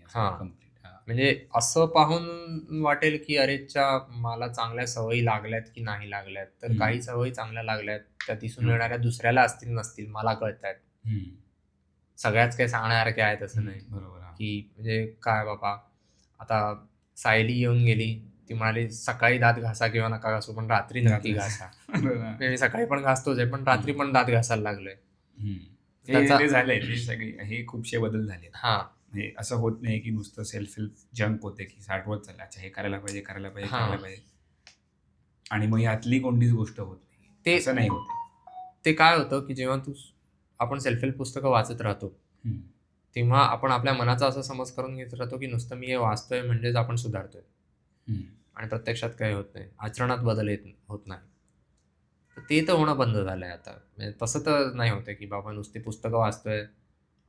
म्हणजे असं पाहून वाटेल की अरेच्या मला चांगल्या सवयी लागल्यात की नाही लागल्यात, तर काही सवयी चांगल्या लागल्यात, त्या दिसून येणाऱ्या दुसऱ्याला असतील नसतील मला कळतायत. सगळ्याच काही सांगण्यासारखे आहेत असं नाही. बरोबर. की म्हणजे काय बाबा, आता सायली येऊन गेली, ती म्हणाली सकाळी दात घासा किंवा नका घासू, पण रात्री नक्की घासा. मी सकाळी पण घासतोच आहे, पण रात्री पण दात घासायला लागलोय. ते झालंय, ते सगळे हे खूपशे बदल झाले. म्हणजे असं होत नाही की नुसतं सेल्फ हेल्प जंक होते की साठवत चाललं, अच्छा हे करायला पाहिजे, आणि मग यातली कोणतीच गोष्ट होत नाही. ते असं नाही होत. ते काय होतं की जेव्हा आपण सेल्फ हेल्प पुस्तकं वाचत राहतो तेव्हा आपण आपल्या मनाचा असा समज करून घेत राहतो की नुसतं मी हे वाचतोय म्हणजेच आपण सुधारतोय, आणि प्रत्यक्षात काही होत नाही, आचरणात बदल होत नाही. तर ते तर होणं बंद झालंय आता. म्हणजे तसं तर नाही होतंय की बाबा नुसती पुस्तकं वाचतोय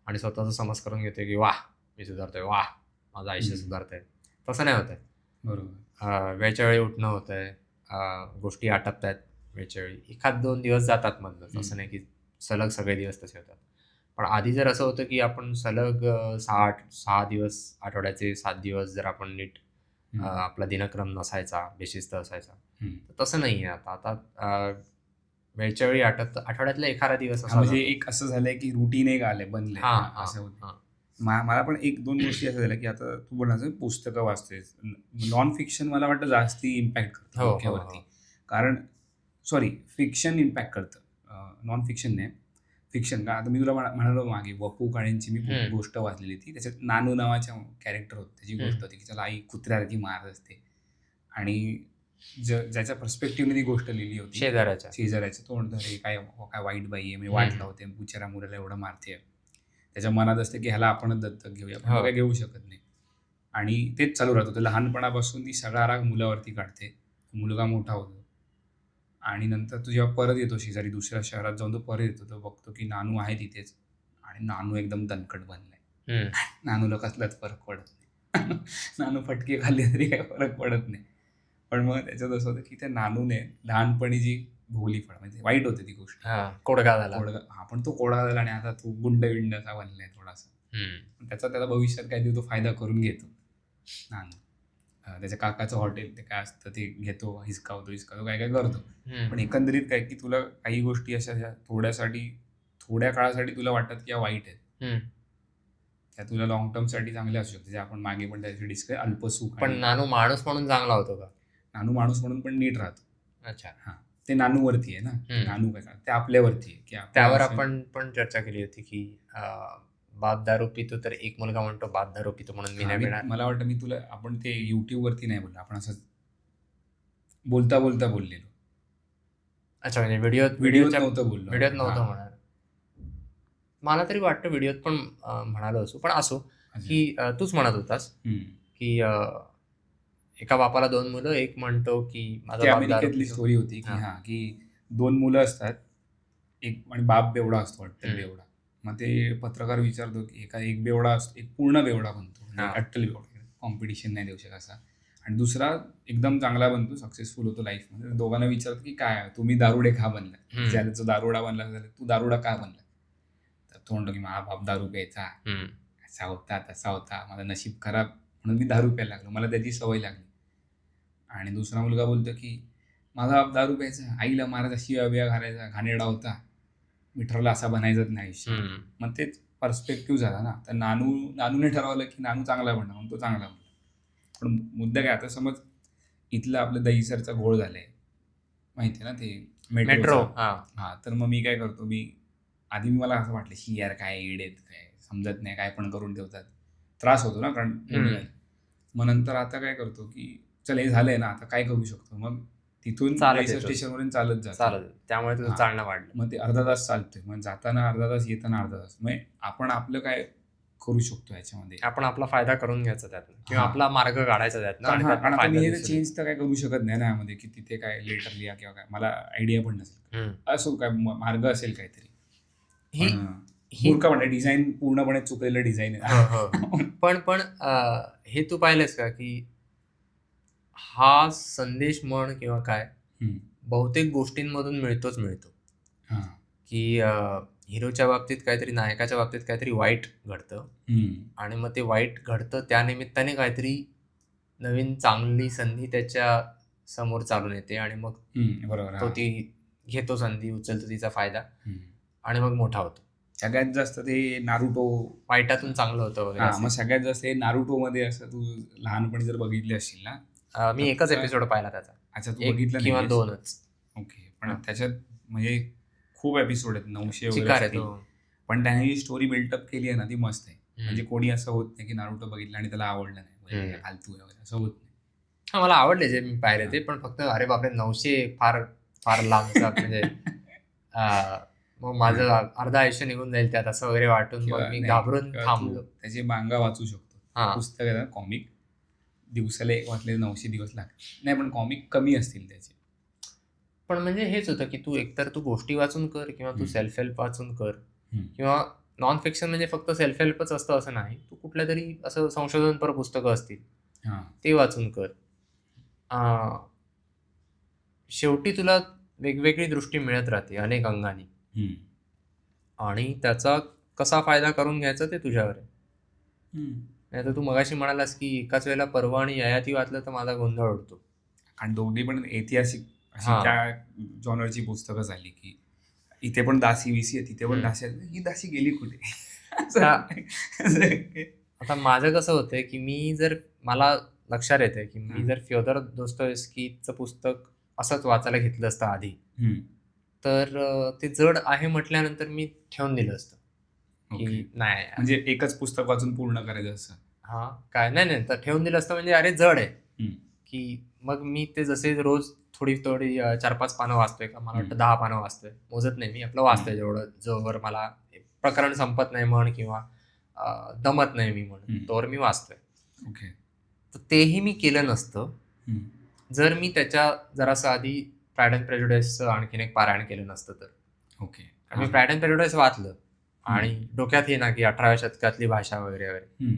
आणि स्वतःचा समज करून घेतोय की वाह मी सुधारतोय, वाह माझं आयुष्य सुधारतंय. तसं नाही होतंय. बरोबर. वेळच्या वेळी उठणं होतंय, गोष्टी आटपत आहेत वेळच्या वेळी, 1-2 दिवस जातात मधनं, असं नाही की सलग सगळे दिवस तसे होतात. पण आधी जर असं होतं की आपण सलग 6 दिवस, आठवड्याचे 7 दिवस जर आपण नीट आपला दिनक्रम नसायचा, बेशिस्त असायचा, तसं नाही आहे आता वेळच्या वेळी आठवड्यातला एखादा दिवस असा. म्हणजे एक असं झालंय की रुटीन एक आलंय, बनलंय असं होतं. मला पण 1-2 गोष्टी असं झाल्या की आता तू बोलणार पुस्तकं वाचतोय, नॉन फिक्शन मला वाटतं जास्ती इम्पॅक्ट करतं डोक्यावरती. कारण फिक्शन इम्पॅक्ट करतं, नॉन फिक्शन नाही. फिक्शन का, आता मी तुला म्हणालो मागे वपू काळेंची मी गोष्ट वाचलेली ती, त्याच्यात नानू नावाच्या कॅरेक्टर होतं, त्याची गोष्ट होती की त्याला आई कुत्र्यासारखी मारत असते आणि ज्याच्या पर्स्पेक्टिव्हने ती गोष्ट लिहिली होती, शेजाऱ्याचं तो म्हणतो अरे काय वाईट बाई आहे, मी वाट लावते, बिचारा मुलाला एवढं मारते. त्याच्या मनात असते की ह्याला आपणच दत्तक घेऊया, पण काय घेऊ शकत नाही, आणि तेच चालू राहतं. ते लहानपणापासून ती सगळा राग मुलावरती काढते, मुलगा मोठा होतो आणि नंतर तो जेव्हा परत येतो शेजारी दुसऱ्या शहरात जाऊन, तो परत येतो, तो बघतो की नानू आहे तिथेच आणि नानू एकदम दणकट बनलाय. नानूला कसलाच फरक पडत नाही. नानू फटके खाल्ले तरी काही फरक पडत नाही. पण मग त्याच्यात असं होतं की त्या नानूने लहानपणी जी भोगली फळ, म्हणजे वाईट होते ती गोष्ट, कोडगा झाला. पण तो कोडगा झाला आणि आता तो गुंड असा बनलाय थोडासा. त्याचा भविष्यात काहीतरी तो फायदा करून घेतो. नानू त्याच्या काकाचं हॉटेल ते काय असतं ते घेतो, हिसकावतो काय काय करतो. पण एकंदरीत काय की तुला काही गोष्टी अशा थोड्या काळासाठी तुला वाटतात की या वाईट आहेत, त्या तुला लॉंग टर्मसाठी चांगल्या असू शकते, जे आपण मागे पण त्याची डिस्कस अल्पसुख. पण नानू माणूस म्हणून चांगला होतो का? नानू माणूस म्हणून पण नीट राहतो. अच्छा. हा, ते नानूवरती आहे ना. नानू काय ते आपल्यावरती आहे की त्यावर आपण पण चर्चा केली होती की बाप दारू पितो तर एक मुलगा म्हणतो बाप दारू पितो म्हणून मी नाही पिणार. मला वाटतं मी तुला आपण ते YouTube वरती नाही बोललो, आपण असं बोलता बोललेलो. अच्छा, म्हणजे व्हिडिओत नव्हतं म्हणणार. मला तरी वाटतं व्हिडिओत पण म्हणालो असो, पण असो की तूच म्हणत होतास की एका बापाला 2 मुलं, एक म्हणतो की माझा अमेरिकेतली स्टोरी होती की 2 मुलं असतात, एक आणि बाप बेवडा असतो वाटतं, बेवडा. मग ते पत्रकार विचारतो की एक बेवडा असतो, एक पूर्ण बेवडा बनतो, अट्टल बेवडा, कॉम्पिटिशन नाही देऊ शकत असा, आणि दुसरा एकदम चांगला बनतो, सक्सेसफुल होतो लाईफमध्ये. दोघांना विचारतो की काय तुम्ही दारुडे का बनला, ज्याला जो दारुडा बनला तू दारुडा का बनला. तर तो म्हणतो की माझा बाप दारू प्यायचा, असा होता तसा होता, माझं नशीब खराब म्हणून मी दारू प्यायला लागलो, मला त्याची सवय लागली. आणि दुसरा मुलगा बोलतो की माझा बाप दारू प्यायचा, आईला मारायचा, शिव्या बिया घालायचा, घाणेरडा होता, मी ठरवलं असा बनायचंच नाही आयुष्य. मग तेच पर्स्पेक्टिव्ह झाला ना. तर नानूने ठरवलं की नानू चांगला बनला म्हणून तो चांगला बनला. पण मुद्दा काय, आता समज इथलं आपलं दहीसरचा घोळ झालाय माहिती आहे ना, ते मेट्रो. हा, तर मग मी काय करतो, आधी मला असं वाटलं की यार काय इडेत, काय समजत नाही, काय पण करून ठेवतात, त्रास होतो ना. कारण मग नंतर आता काय करतो की चल हे झालंय ना, आता काय करू शकतो, मग तिथून स्टेशनवरून चालत जातो. त्यामुळे तुझं चालणं वाढलं. मग ते अर्धा तास चालतोय, मग जाताना अर्धा तास, येताना अर्धा तास. मग आपण आपलं काय करू शकतो याच्यामध्ये, आपण आपला फायदा करून घ्यायचा त्यातनं, किंवा आपला मार्ग काढायचा त्यातनं. कारण आता मी हे चेंज तर काय करू शकत नाही ना यामध्ये, की तिथे काय लेटर लिहा किंवा काय, मला आयडिया पण नसेल, असो काय मार्ग असेल काहीतरी. मूर्ख म्हणजे डिझाईन पूर्णपणे चुकलेलं डिझाईन आहे. पण हे तू पाहिलंस का की हा संदेश म्हण किंवा काय बहुतेक गोष्टींमधून मिळतो की हिरोच्या बाबतीत काहीतरी, नायकाच्या बाबतीत काहीतरी वाईट घडतं, आणि मग ते वाईट घडतं त्या निमित्ताने काहीतरी नवीन चांगली संधी त्याच्या समोर चालून येते, आणि मग तो ती घेतो संधी, उचलतो तिचा फायदा, आणि मग मोठा होतो. सगळ्यात जास्त ते नारुटो वाईटातून चांगलं होतं वगैरे. मग सगळ्यात जास्त हे नारुटो मध्ये असं तू लहानपणी जर बघितले असशील ना. मी एकच एपिसोड पाहिला त्याचा. अच्छा, तू बघितलं किंवा 2च. ओके. पण त्याच्यात म्हणजे खूप एपिसोड आहेत, 900 वगैरे, पण त्याने जी स्टोरी बिल्टअप केली आहे ना ती मस्त आहे. म्हणजे कोणी असं होत नाही की नारुटो बघितलं आणि त्याला आवडलं नाही, फालतू वगैरे असं होत नाही. हा, मला आवडले जे मी पाहिले ते, पण फक्त अरे बापरे 900 फार फार लांबचा, म्हणजे मग माझं अर्धा आयुष्य निघून जाईल त्यात असं वगैरे वाटून मग मी घाबरून थांबलो. त्याची मांगा वाचू शकतो, पुस्तक आहे ना, कॉमिक दिवसाला एक वाचले 900 दिवस लागतात. नाही, पण कॉमिक कमी असतील त्याचे. पण म्हणजे हेच होतं की एकतर तू गोष्टी वाचून कर, किंवा तू सेल्फ हेल्प वाचून कर, किंवा नॉन फिक्शन म्हणजे फक्त सेल्फ हेल्पच असतं असं नाही, तू कुठल्या तरी असं संशोधनपर पुस्तकं असतील ते वाचून कर. शेवटी तुला वेगवेगळी दृष्टी मिळत राहते अनेक अंगाने, आणि त्याचा कसा फायदा करून घ्यायचा ते तुझ्यावर आहे. नाही तर तू मगाशी म्हणालास की एकाच वेळेला पर्व आणि ययाती वाचलं तर माझा गोंधळ उडतो. आणि दोन्ही पण ऐतिहासिक अशी त्या जॉनरची पुस्तकं झाली की इथे पण दासी विसी आहे, तिथे पण दासी आहे, ही दासी गेली कुठे. आता माझं कसं होतंय की मला लक्षात येतंय की मी जर फ्योदर दोस्तोयेव्स्कीचं पुस्तक असंच वाचायला घेतलं असतं आधी, तर ते जड आहे म्हटल्यानंतर मी ठेवून दिलं असतं की नाही, म्हणजे एकच पुस्तक वाचून पूर्ण करायचं असं. काय नाही, तर ठेवून दिलं असतं म्हणजे अरे जड आहे की मग मी ते जसे रोज थोडी 4-5 पानं वाचतोय, का मला वाटतं 10 पानं वाचतोय, मोजत नाही मी, आपलं वाचतोय जेवढं, जोवर मला प्रकरण संपत नाही म्हण, किंवा दमत नाही मी म्हणून, तोवर मी वाचतोय. तर तेही मी केलं नसतं जर मी त्याच्या जरासं आधी प्राईड अँड प्रेजुडिसचं आणखीन एक पारायण केलं नसतं तर. मी प्राईड अँड प्रेजुडिस वाचलं आणि डोक्यात हे ना की 18व्या शतकातली भाषा वगैरे वगैरे,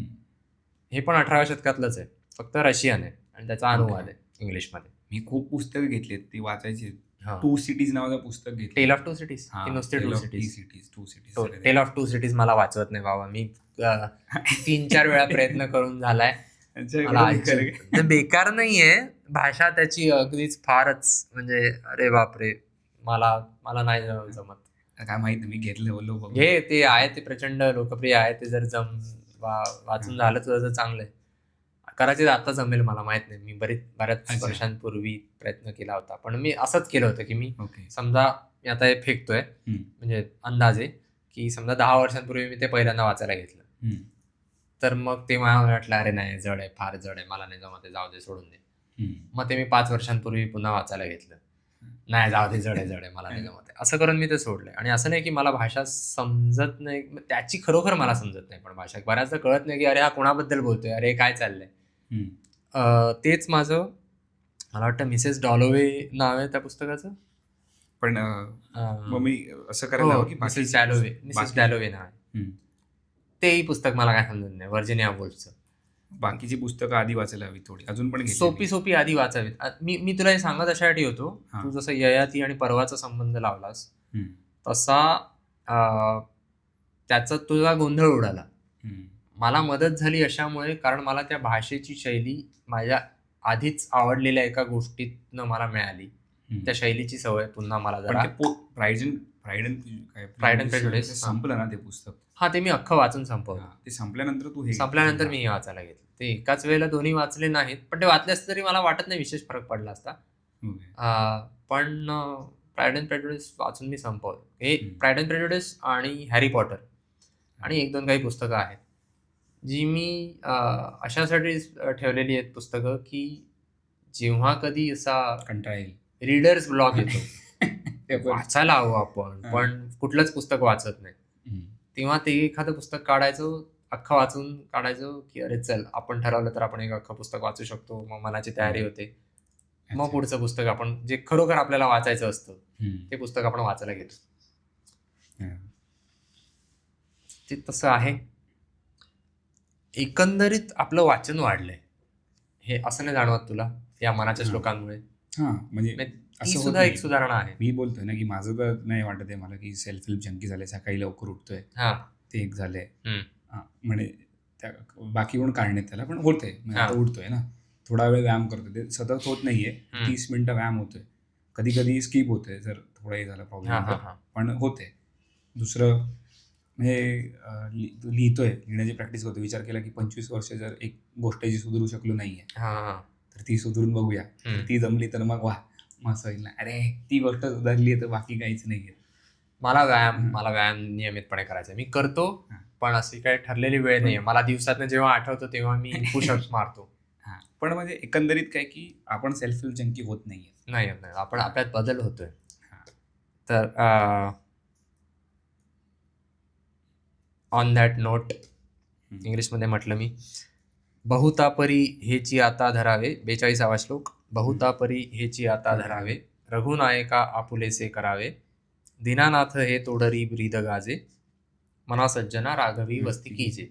हे पण 18व्या शतकातलंच आहे, फक्त रशियन आहे आणि त्याचा अनुवाद आहे इंग्लिशमध्ये. मी खूप पुस्तकं घेतलीत ती वाचायची, टू सिटीज नावाचं पुस्तक घेतलं. टेल ऑफ टू सिटीज नुसते two cities. Two cities tale of two cities मला वाचवत नाही बाबा. मी 3-4 वेळा प्रयत्न करून झालाय. बेकार नाहीये भाषा त्याची, अगदीच फारच म्हणजे अरे बापरे, मला नाही जमत. काय माहित नाही, मी घेतलं बोललो हे ते आहे ते प्रचंड लोकप्रिय आहे ते. जर वाचून झालं तुझं तर चांगलं आहे. कदाचित आता जमेल, मला माहित नाही. मी बऱ्याच वर्षांपूर्वी प्रयत्न केला होता, पण मी असंच केलं होतं की मी समजा मी आता हे फेकतोय म्हणजे अंदाजे की समजा 10 वर्षांपूर्वी मी ते पहिल्यांदा वाचायला घेतलं, तर मग ते मला वाटलं अरे नाही जड आहे, फार जड आहे, मला नाही जमत, जाऊ दे, सोडून दे. मग ते मी 5 वर्षांपूर्वी पुन्हा वाचायला घेतलं, नाही जाऊ दे, जड आहे, मला नाही जमत आहे. असं करून मी ते सोडलंय. आणि असं नाही की मला भाषा समजत नाही, त्याची खरोखर मला समजत नाही, पण भाषा बऱ्याचदा कळत नाही की अरे हा कोणाबद्दल बोलतोय, अरे काय चाललंय. तेच माझं, मला वाटतं मिसेस डॉलोवे नाव आहे त्या पुस्तकाचं. पण मग मी असं करायला हवं की मिसेस डॉलोवे नाव आहे. तेही पुस्तक मला काय समजत नाही, व्हर्जिनिया वुल्फचं. बाकीची पुस्तकं आधी वाचायला हवी थोडी, अजून पण सोपी आधी वाचावीत. मी तुला हे सांगत अशासाठी होतो, तू जसं ययाती आणि परवाचा संबंध लावलास तसा त्याचा तुझा गोंधळ उडाला. मला मदत झाली अशामुळे, कारण मला त्या भाषेची शैली माझ्या आधीच आवडलेल्या एका गोष्टीतनं मला मिळाली. त्या शैलीची सवय पुन्हा मला जरा. प्राईड अँड प्रेजुडिस संपलं ना ते पुस्तक? ते मी अख्खं वाचून संपवलं. ते संपल्यानंतर संपल्यानंतर मी हे वाचायला घेतलं. ते एकाच वेळेला दोन्ही वाचले नाहीत, पण ते वाचले असते तरी मला वाटत नाही विशेष फरक पडला असता. पण प्राईड अँड प्रेजुडिस वाचून मी संपवलं. हे प्राईड अँड प्रेजुडिस आणि हॅरी पॉटर आणि 1-2 काही पुस्तकं आहेत जी मी अशासाठी ठेवलेली आहेत पुस्तकं की जेव्हा कधी असा कंटाळा येईल, रीडर्स ब्लॉक येतो, वाचायला हवं आपण पण कुठलंच पुस्तक वाचत नाही, तेव्हा ते एखादं पुस्तक काढायचं, अख्खं वाचून काढायचं की अरे चल आपण ठरवलं तर आपण एक अख्खं पुस्तक वाचू शकतो. मग मनाची तयारी होते. मग पुढचं पुस्तक आपण जे खरोखर आपल्याला वाचायचं असतं ते पुस्तक आपण वाचायला घेतो. ते तसं आहे. एकंदरीत आपलं वाचन वाढलंय हे असं नाही जाणवत तुला या मनाच्या श्लोकांमुळे? म्हणजे ती सुद्धा एक सुधारणा आहे. मी बोलतोय ना की माझं तर नाही वाटत आहे मला की सेल्फ हेल्प जंकी झालंय, सकाळी लवकर उठतोय, ते एक झालंय. म्हणजे त्या बाकी कोण काढण्यात त्याला, पण होतंय, आता उठतोय ना, थोडा वेळ व्यायाम करतोय, ते सतत होत नाहीये. 30 मिनिटं व्यायाम होतोय, कधी कधी स्किप होतोय जर थोडाही झाला प्रॉब्लेम, पण होते. दुसरं म्हणजे लिहितोय, लिहिण्याची प्रॅक्टिस करतो. विचार केला की 25 वर्ष जर एक गोष्ट जी सुधारू शकलो नाहीये तर ती सुधारून बघूया, ती जमली तर मग असं होईल ना, अरे ती गोष्ट सुधारली तर बाकी काहीच नाहीये. मला व्यायाम नियमितपणे करायचा, मी करतो, पण अशी काही ठरलेली वेळ नाहीये. मला दिवसातनं जेव्हा आठवतो तेव्हा मी पुशअप्स मारतो. पण म्हणजे एकंदरीत काय की आपण सेल्फ हेल्प जंकी होत नाही, आपण आपल्यात बदल होतोय. तर ऑन दॅट नोट इंग्लिशमध्ये म्हटलं मी, बहुतापरी हेची आता धरावे, 42वा श्लोक. बहुतापरी हेची आता धरावे, रघुनायका आपुलेसे करावे, दीनानाथ हे तोडरी ब्रीद गाजे, मना सज्जना राघवी वस्ती कीजे.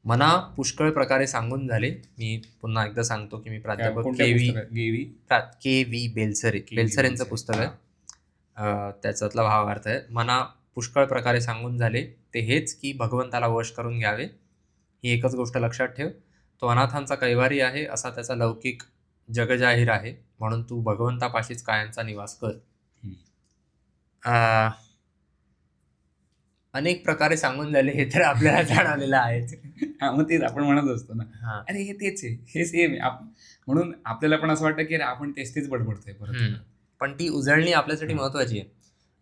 मना पुष्कळ प्रकारे सांगून झाले. मी पुन्हा एकदा सांगतो की मी प्राध्यापक के व्ही बेलसरेंचं पुस्तक आहे, त्याच्यातला भावार्थ आहे. मना पुष्कळ प्रकारे सांगून झाले ते हेच की भगवंताला वश करून घ्यावे. ही एकच गोष्ट लक्षात ठेव, तो अनाथांचा कैवारी आहे, असा त्याचा लौकिक जगजाहीर आहे, म्हणून तू भगवंतापाशीच कायमचा निवास कर. अनेक प्रकारे सांगून झाले हे तर आपल्याला जाणवलेलं आहेच. मग तेच आपण म्हणत असतो ना, अरे हे तेच आहे, हे सेम आहे, म्हणून आपल्याला पण असं वाटतं की आपण तेच बडबडतोय परत. पण ती उजळणी आपल्यासाठी महत्वाची आहे.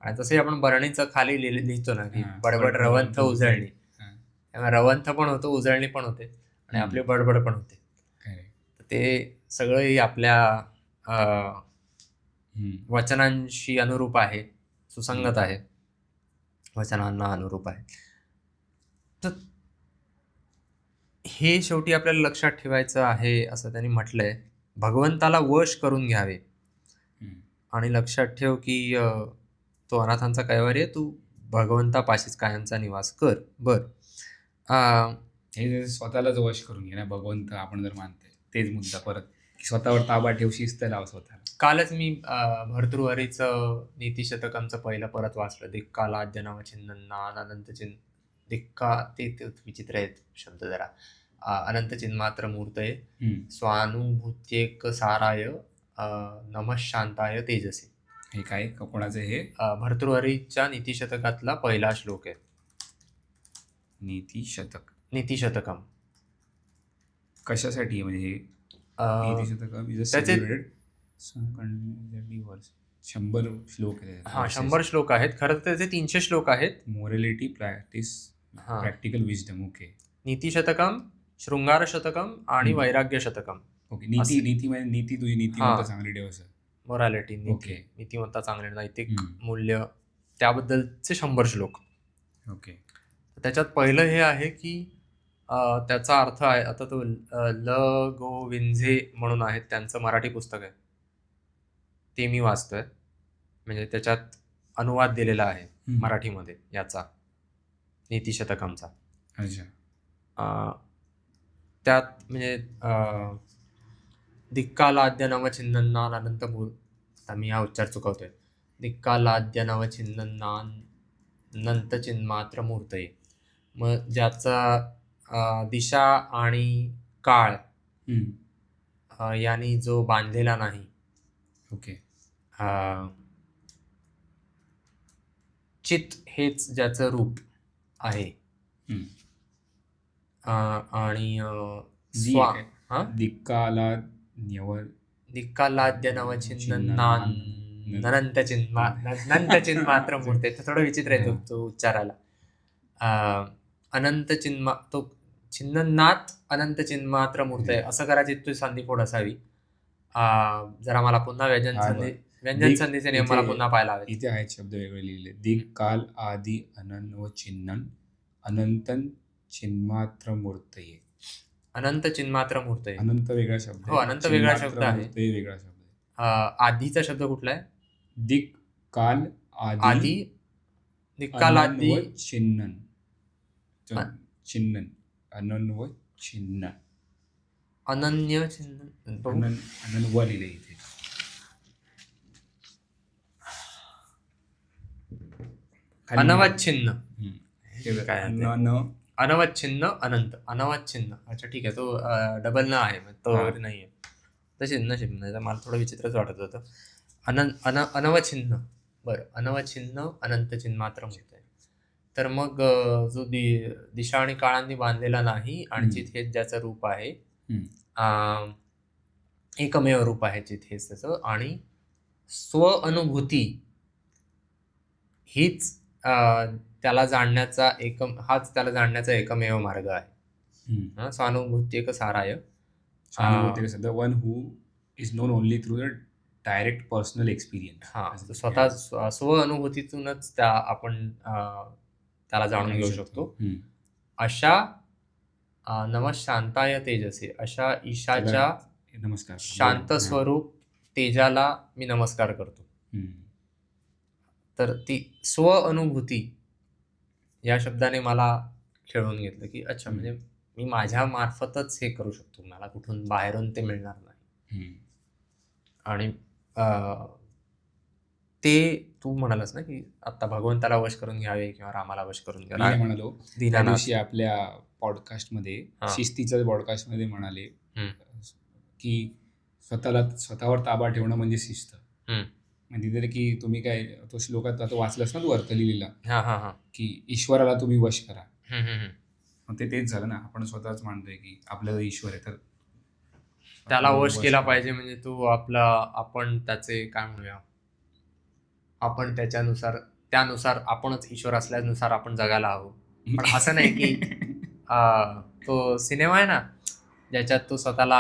आणि तसे आपण बरणीचं खाली लिहितो ना की बडबड रवंथ उजळणी, रवंथ पण होतो, उजळणी पण होते आणि आपली बडबड पण होते. ते सगळंही आपल्या वचनांशी अनुरूप आहे, सुसंगत आहे, वचनांना अनुरूप आहे. तर हे शेवटी आपल्याला लक्षात ठेवायचं आहे असं त्यांनी म्हटलंय. भगवंताला वश करून घ्यावे आणि लक्षात ठेव की तो अनाथांचा कैवारी आहे, तू भगवंतापाशीच कायमचा निवास कर. हे स्वतःलाच वश करून घे ना, भगवंत आपण जर मानतोय तेच मुद्दा परत की स्वतःवर ताबा ठेव, शिस्त लाव स्वतःला. कालच मी भर्तृहरीचं नीतिशतकांचं पहिलं परत वाचलं. दिक्कालाद्य नवचिन्नन्ना अनंत चिन् दिक्का ते विचित्र आहेत शब्द जरा. अनंत चिन्मात्र मूर्तये स्वानुभूत्येक साराय नमः शांताय तेजसे. हे काय कोणाचं हे? भर्तृहरीच्या नीतिशतकातला पहिला श्लोक आहे. नीतिशतकम कशासाठी म्हणजे हे? नीतिशतकम इज अ 100 श्लोक आहेत. हा 100 श्लोक आहेत. खरं तर त्याचे 300 श्लोक आहेत. Morality, practice, practical wisdom. Okay. Nitishatakam, Shringar Shatakam आणि वैराग्य शतकम. ओके. नीती म्हणजे नीती, तुझी नीतिमत्ता चांगली ठेव असं. मोरॅलिटी, नीतिमत्ता चांगली, नैतिक मूल्य, त्याबद्दलचे 100 श्लोक. ओके. त्याच्यात पहिलं हे आहे की त्याचा अर्थ आहे, आता तो ल गो विंझे म्हणून आहेत, त्यांचं मराठी पुस्तक आहे ते मी वाचतोय. म्हणजे त्याच्यात अनुवाद दिलेला आहे मराठीमध्ये याचा, नीतिशतकांचा. अच्छा. त्यात म्हणजे दिक्कालाद्य नवचिन्नन्ना अनंत मूर्त, आता मी हा उच्चार चुकवतोय, दिक्कालाद्य नवचिन्नन्ना अनंत चिन्मात्र मूर्तये. मग ज्याचा दिशा आणि काळ यांनी जो बांधलेला नाही. ओके. चित हेच ज्याचं रूप आहे. आणि दिक्कालाद्य नवचिन्नन्ना अनंत चिन्मात्र मूर्ते. थोडं विचित्र आहे तो उच्चाराला. अनंत तो छिन्नन्नात अनंत चिन्मात्र मूर्त आहे असं कदाचित तू संधीफोड असावी. जरा मला पुन्हा व्यंजन संधीचे नियम मला पुन्हा पाहायला हवे. इथे आहेत शब्द वेगळे लिहिले. दिक काल आदि अनन्व चिन्नन अनंतन चिन्मात्र मूर्तये. अनंत चिन्मात्र मूर्त आहे. अनंत वेगळा शब्द. हो, अनंत वेगळा शब्द आहे. वेगळा शब्द आहे. आधीचा शब्द कुठला आहे? दिक काल आदि दिक्कालाद्य चिन्नन चिन्नन अनन्व चिन्नन अनन्य चिन्नन अनन्व लिहिले इथे. अनवच्छिन्न काय अनवच्छिन्न अनंत अनवच्छिन्न. अच्छा ठीक आहे, तो डबल न आहे, तो नाहीये. तसे नशीब मला थोडं विचित्रच वाटत होतं. अनवच्छिन्न, बरं, अनवच्छिन्न अनंत चिन्मात्र मूर्त आहे. तर मग जो दिशा आणि काळांनी बांधलेला नाही आणि जिथे ज्याचं रूप आहे, एकमेव रूप आहे जिथेच त्याचं, आणि स्व अनुभूती हीच त्याला जाणण्याचा हाच त्याला जाणण्याचा एकमेव मार्ग आहे. स्वानुभूती एक साराय. The one who is non only through the direct personal experience. स्वतः स्व अनुभूतीतूनच आपण त्याला जाणून घेऊ शकतो. अशा नमः शांताय तेजसे, अशा ईशाच्या नमस्कार शांत स्वरूप तेजाला मी नमस्कार करतो. तर ती स्व अनुभूती या शब्दाने मला खेळून घेतलं की अच्छा, म्हणजे मी माझ्या मार्फतच हे करू शकतो, मला कुठून बाहेरून ते मिळणार नाही. आणि ते तू म्हणालास ना की आता भगवंताला वश करून घ्यावे किंवा रामाला वश करून घ्यावे. म्हणालो त्या दिवशी आपल्या पॉडकास्टमध्ये, शिस्तीच्या पॉडकास्टमध्ये म्हणाले की स्वतःवर ताबा ठेवणं म्हणजे शिस्त. म्हणजे तरी की तुम्ही काय तो श्लोकात तो वाचलास ना तू, अर्थ लिहिलेला की ईश्वराला तुम्ही वश करा. मग तेच झालं ना, आपण स्वतःच मानतोय की आपल्याला ईश्वर आहे तर त्याला वश केला पाहिजे. म्हणजे तू आपण त्याचे काय म्हणूया, आपण त्यानुसार आपणच ईश्वर असल्यानुसार आपण जगायला हवं. पण असं नाही की तो सिनेमा आहे ना ज्याच्यात तो स्वतःला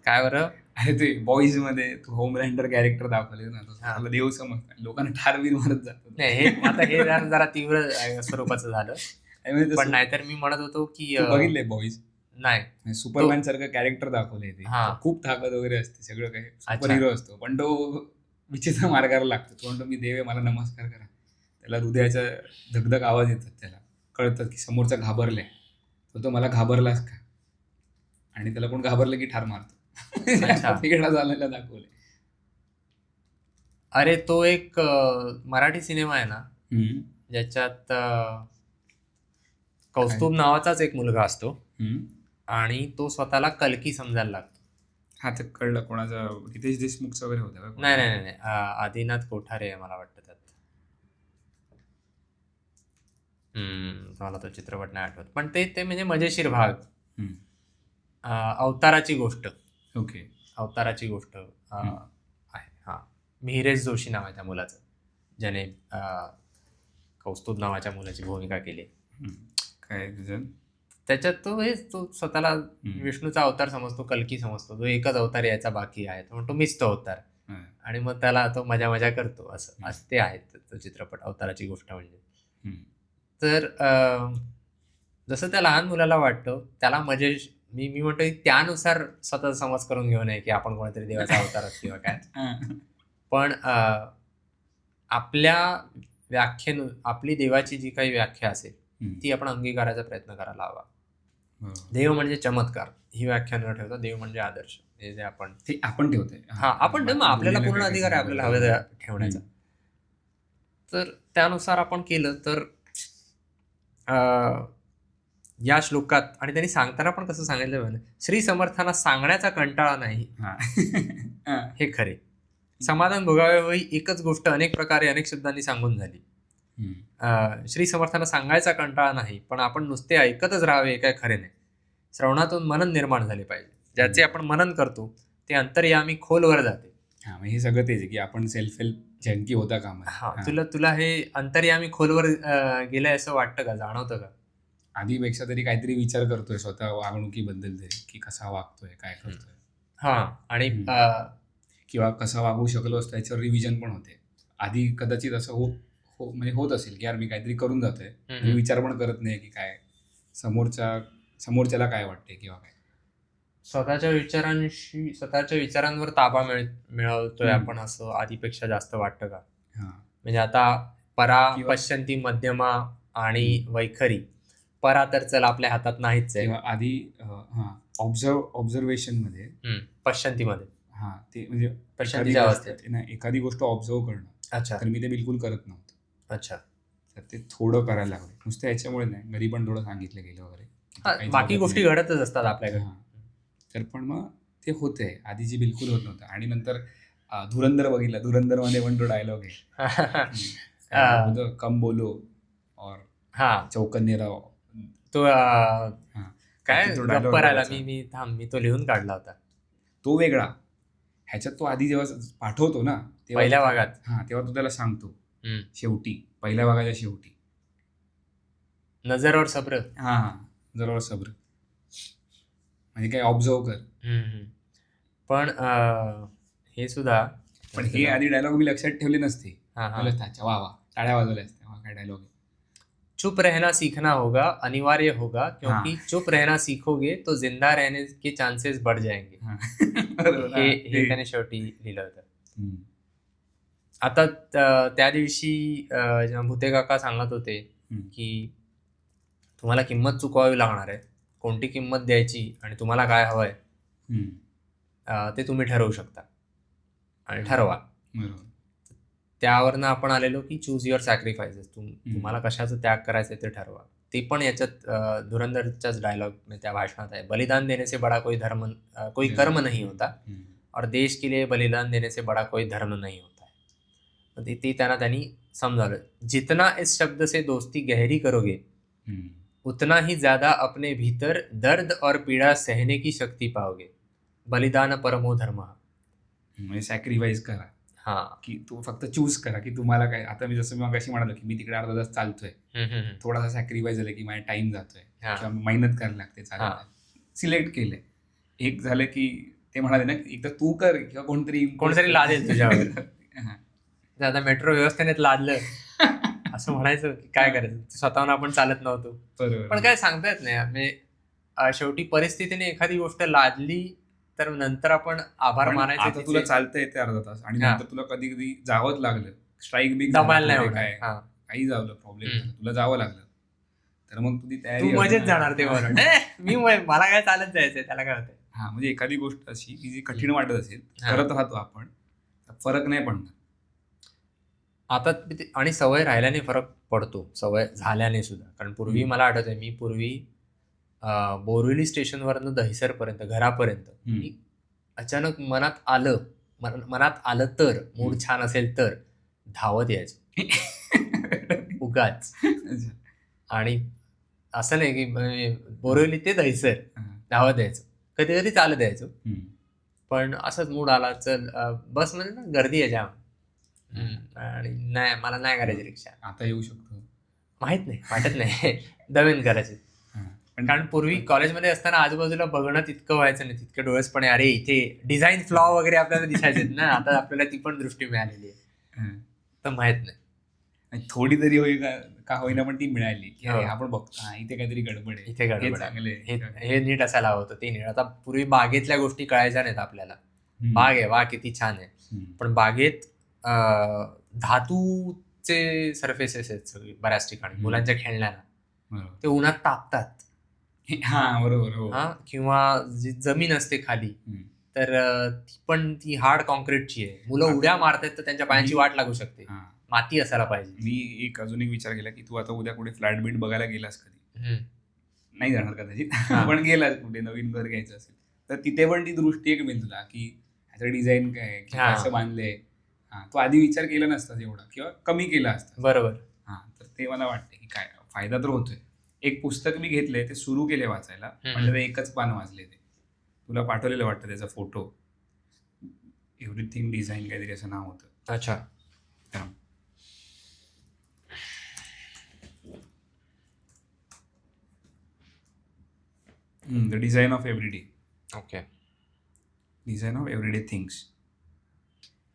काय बरं, अरे ते बॉईज मध्ये होमलँडर कॅरेक्टर दाखवले ना, देव समजतात, लोकांना ठारवीर मारत जातो. नाही, आता हे जरा तीव्र स्वरूपाचं झालं. पण नाहीतर मी म्हणत होतो की बघितलंय बॉईज. नाही, सुपरमॅन सारखं कॅरेक्टर दाखवलंय ते. खूप ताकद वगैरे असते, सगळं काही सुपर हिरो असतो, पण तो विचित्र मार्गाला लागतो. तो म्हणतो मी देव आहे, मला नमस्कार करा. त्याला हृदयाचा धगधग आवाज येतात, त्याला कळतं की समोरचा घाबरलाय, तो मला घाबरलास का, आणि त्याला कोण घाबरलं की ठार मारतो. अच्छा. वेगळा झालेला दाखवलंय. अरे तो एक मराठी सिनेमा आहे ना हम्म. ज्याच्यात कौस्तुभ नावाचाच एक मुलगा असतो आणि तो स्वतःला कल्की समजायला लागतो. हा ते कळलं. कोणाचा रितेश देशमुखचा वगैरे होता का? नाही नाही नाही, आदिनाथ कोठारे आहे मला वाटतं त्यात. मला तो चित्रपट नाही आठवत, पण ते म्हणजे मजेशीर भाग. अवताराची गोष्ट. ओके. अवताराची गोष्ट आहे. हा, मिहिरेश जोशी नाव आहे त्या मुलाचं, ज्याने कौस्तुभ नावाच्या मुलाची भूमिका केली. काय त्याच्यात तो स्वतःला विष्णूचा अवतार समजतो, कल्की समजतो. तो एकच अवतार यायचा बाकी आहे, तो म्हणतो मीच तो अवतार. आणि मग त्याला तो मजा मजा करतो. असं ते आहे तो चित्रपट अवताराची गोष्ट म्हणजे. तर जसं त्या लहान मुलाला वाटतं त्याला मी म्हणतो त्यानुसार स्वतःचा समज करून घेऊ नये की आपण कोणीतरी देवाचा अवतार आहोत किंवा काय. पण आपल्या व्याख्येनं आपली देवाची जी काही व्याख्या असेल ती आपण अंगीकारायचा प्रयत्न करायला हवा. देव म्हणजे चमत्कार ही व्याख्या न ठेवता देव म्हणजे आदर्श हे आपण ठेवतोय. हा, आपण आपल्याला पूर्ण अधिकार आहे आपल्याला हवे ठेवण्याचा. तर त्यानुसार आपण केलं तर या श्लोकात, आणि त्यांनी सांगताना पण कसं सांगितलं, श्री समर्थांना सांगण्याचा कंटाळा नाही हे खरे. समाधान भोगावे होई एकच गोष्ट अनेक प्रकारे अनेक शब्दांनी सांगून झाली. श्री समर्थांना सांगायचा कंटाळा नाही, पण आपण नुसते ऐकतच राहावे काय खरे नाही. श्रवणातून मनन निर्माण झाले पाहिजे. ज्याचे आपण मनन करतो ते अंतर्यामी खोलवर जाते. हे सगळं तेच की आपण सेल्फ हेल्प जंकी होता का? तुला हे अंतर्यामी खोलवर गेलंय असं वाटतं का, जाणवतं का? आधीपेक्षा तरी काहीतरी विचार करतोय स्वतः वागणुकीबद्दल तरी, की कसा वागतोय, काय करतोय. आणि किंवा कसा वागू शकलो असतो याच्यावर रिव्हिजन पण होते. आधी कदाचित असं म्हणजे होत असेल की यार मी काहीतरी करून जातोय, मी विचार पण करत नाही की काय समोरच्याला काय वाटते किंवा काय. स्वतःच्या विचारांवर ताबा मिळवतोय आपण असं आधीपेक्षा जास्त वाटतं का? म्हणजे आता परा, पश्चंती, मध्यमा आणि वैखरी. परा तर चल आपल्या हातात नाहीच आहे. आधी ऑब्झर्वेशन मध्ये, पश्चंतीमध्ये ते म्हणजे पश्चंतीच्या अवस्थेत एखादी गोष्ट ऑब्झर्व करणं. अच्छा. तर मी ते बिलकुल करत नव्हतं. अच्छा. तर ते थोडं करायला लागलं. नुसतं याच्यामुळे नाही, घरी पण थोडं सांगितलं गेलं वगैरे. बाकी गोष्टी घडतच असतात आपल्याकडे. तर पण मग ते होतंय. आधीची बिलकुल होत नव्हतं. आणि नंतर धुरंधर बघितला. धुरंधर मध्ये पण तो डायलॉग आहे, कम बोलो और चौकन्ने राव. तो काय राहिला, मी तो लिहून काढला होता. तो वेगळा. ह्याच्यात तो आधी जेव्हा पाठवतो ना पहिल्या भागात, तेव्हा तो त्याला सांगतो शेवटी, पहिल्या भागाच्या शेवटी, नजर और सब्र. नजर और सब्र म्हणजे काय, ऑब्झर्व कर. पण हे सुद्धा, पण हे आधी डायलॉग मी लक्षात ठेवले नसते. वा टाळ्या वाजवल्या असत्या. काय डायलॉग आहे, चुप रहना सीखना होगा, अनिवार्य होगा, क्योंकि चुप रहना सीखोगे तो जिंदा रहने के चान्सेस बढ़ जाएंगे. हे त्याने शेवटी लिहिलं होतं. आता त्या दिवशी जेव्हा भुते काका सांगत होते की तुम्हाला किंमत चुकवावी लागणार आहे, कोणती किंमत द्यायची आणि तुम्हाला काय हवंय ते तुम्ही ठरवू शकता आणि ठरवा. त्यावरनं आपण आलेलो की चूज युअर सॅक्रिफायसेस. तुम्हाला कशाचं त्याग करायचं ते ठरवा. ते पण याच्यात धुरंधरच्याच डायलॉग त्या भाषणात आहे. बलिदान देने से बडा कोई कर्म नहीं होता और देश के लिए बलिदान देने से बडा कोई धर्म नहीं होता है. ते त्यांनी समजावलं. जितना इस शब्द से दोस्ती गहरी करोगे उतना ही ज्यादा अपने भीतर दर्द और पीड़ा सहने की शक्ति पाओगे. बलिदान परमो धर्म. म्हणजे सॅक्रिफाईस करा. की तू फक्त चूज करा की तुम्हाला काय. आता मी जसं मगाशी म्हणालो की मी तिकडे अर्धा तास चालतोय, थोडासा सॅक्रिफाईस झालं की माझा टाइम जातोय किंवा मेहनत करायला लागते चालायला. सिलेक्ट केलंय. एक झालं की ते म्हणाले ना, एकदा तू कर किंवा कोणतरी लादेल तुझ्यावर. आता मेट्रो व्यवस्थेने लादलं असं म्हणायचं की काय करायचं, स्वतःहून आपण चालत नव्हतो. पण काय सांगता येत नाही. म्हणजे शेवटी परिस्थितीने एखादी गोष्ट लादली तर नंतर आपण आभार मानायचे. तुला चालता येते अर्धा तास आणि नंतर तुला कधी कधी जावंच लागलं, स्ट्राईक बिक दबायला नाही, काय काही जावलं, प्रॉब्लेम तुला जावं लागलं, तर मग तुझी तयारी मजेत जाणार ते. मला काय चालत जायचंय, त्याला काय होतंय. हा, म्हणजे एखादी गोष्ट अशी की जी कठीण वाटत असेल, हा. करत राहतो आपण, तर फरक नाही पडणार. आता आणि सवय राहिल्याने फरक पडतो, सवय झाल्याने सुद्धा. कारण पूर्वी मला आठवतंय, मी पूर्वी बोरिवली स्टेशनवरनं दहिसरपर्यंत घरापर्यंत मी अचानक मनात आलं तर, मूड छान असेल तर धावत यायचो उगाच. आणि असं नाही की बोरिवली ते दहिसर धावत यायचो, कधी कधी चालत यायचो. पण असंच मूड आला, चल बस मध्ये ना गर्दी आहे जाम, आणि नाही, मला नाही करायची रिक्षा. आता येऊ शकतो, माहित नाही, वाटत नाही दमेन करायची. कारण पूर्वी कॉलेजमध्ये असताना आजूबाजूला बघणं तितकं व्हायचं नाही, तितके डोळेसपणे अरे इथे डिझाईन फ्लॉ वगैरे आपल्याला दिसायचे ना. आता आपल्याला ती पण दृष्टी मिळालेली आहे, तर माहित नाही, थोडी तरी होईल का होईना, पण ती मिळाली की हो. आपण बघतो इथे काहीतरी गडबड आहे, इथे गडबड आहे, चांगले, हे नीट असायला हवं होतं, ते नीट. आता पूर्वी बागेतल्या गोष्टी कळायच्या नाहीत आपल्याला. बाग आहे, वा किती छान आहे, पण बागेत धातूचे सरफेसेस आहेत सगळे बऱ्याच ठिकाणी मुलांच्या खेळण्याला, ते उन्हात तापतात. हा, बरोबर. हा, किंवा जी जमीन असते खाली, तर ती पण ती हार्ड कॉन्क्रीटची आहे. मुलं उड्या मारतात तर त्यांच्या पायाची वाट लागू शकते, माती असायला पाहिजे. मी अजून एक विचार केला की तू आता उद्या कुठे फ्लॅट बीट बघायला गेलास कधी, नाही जाणार कदाचित, पण गेलास कुठे नवीन घर घ्यायचं असेल, तर तिथे पण ती दृष्टी एक मिळेल तुला की ह्याचं डिझाईन काय, कसं बांधलंय. तू आधी विचार केला नसतास एवढा, किंवा कमी केला असता. बरोबर. तर ते मला वाटते की काय फायदा तर होतोय. एक पुस्तक मी घेतलंय, ते सुरू केले वाचायला, म्हणजे ते एकच पान वाचले, ते तुला पाठवलेलं वाटतं त्याचा फोटो, एव्हरीथिंग डिझाईन काहीतरी असं नाव होतं. अच्छा. The design of everyday. Okay. Design of everyday things.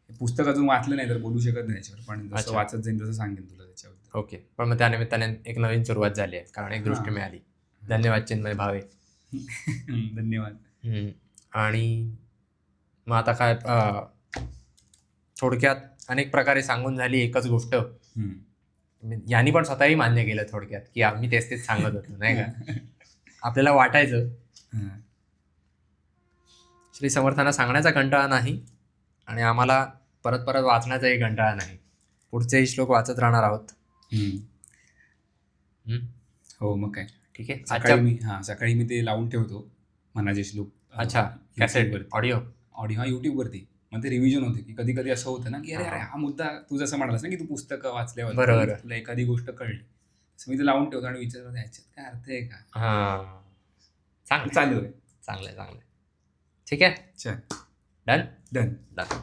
हे पुस्तक अजून वाचलं नाही तर बोलू शकत नाही त्याच्यावर, पण जसं वाचत जाईल तसं सांगेन तुला त्याच्याबद्दल. ओके. पण मग त्यानिमित्ताने एक नवीन सुरुवात झाली आहे, कारण एक दृष्टी मिळाली. धन्यवाद चिन्मय भावे. धन्यवाद. आणि मग आता काय, थोडक्यात अनेक प्रकारे सांगून झाली एकच गोष्ट. यांनी पण स्वतःही मान्य केलं थोडक्यात की आम्ही तेच सांगत होतो, नाही का. आपल्याला वाटायचं श्री समर्थांना सांगण्याचा कंटाळा नाही, आणि आम्हाला परत परत वाचण्याचाही कंटाळा नाही. पुढचेही श्लोक वाचत राहणार आहोत. हो, मग काय. ठीक आहे. सकाळी मी ते लावून ठेवतो मनाचे श्लोक. अच्छा, कॅसेट, ऑडिओ हा, युट्यूबवरती. मग ते रिव्हिजन होते की कधी कधी असं होतं ना की अरे हा मुद्दा तू जसं म्हणालास ना की तू पुस्तकं वाचल्यावर बरोबर, तुला एखादी गोष्ट कळली, तसं मी ते लावून ठेवतो आणि विचार करतो ह्याच्यात काय अर्थ आहे का. चांगलं चालू आहे. चांगलं. ठीक आहे. चल, डन. डन.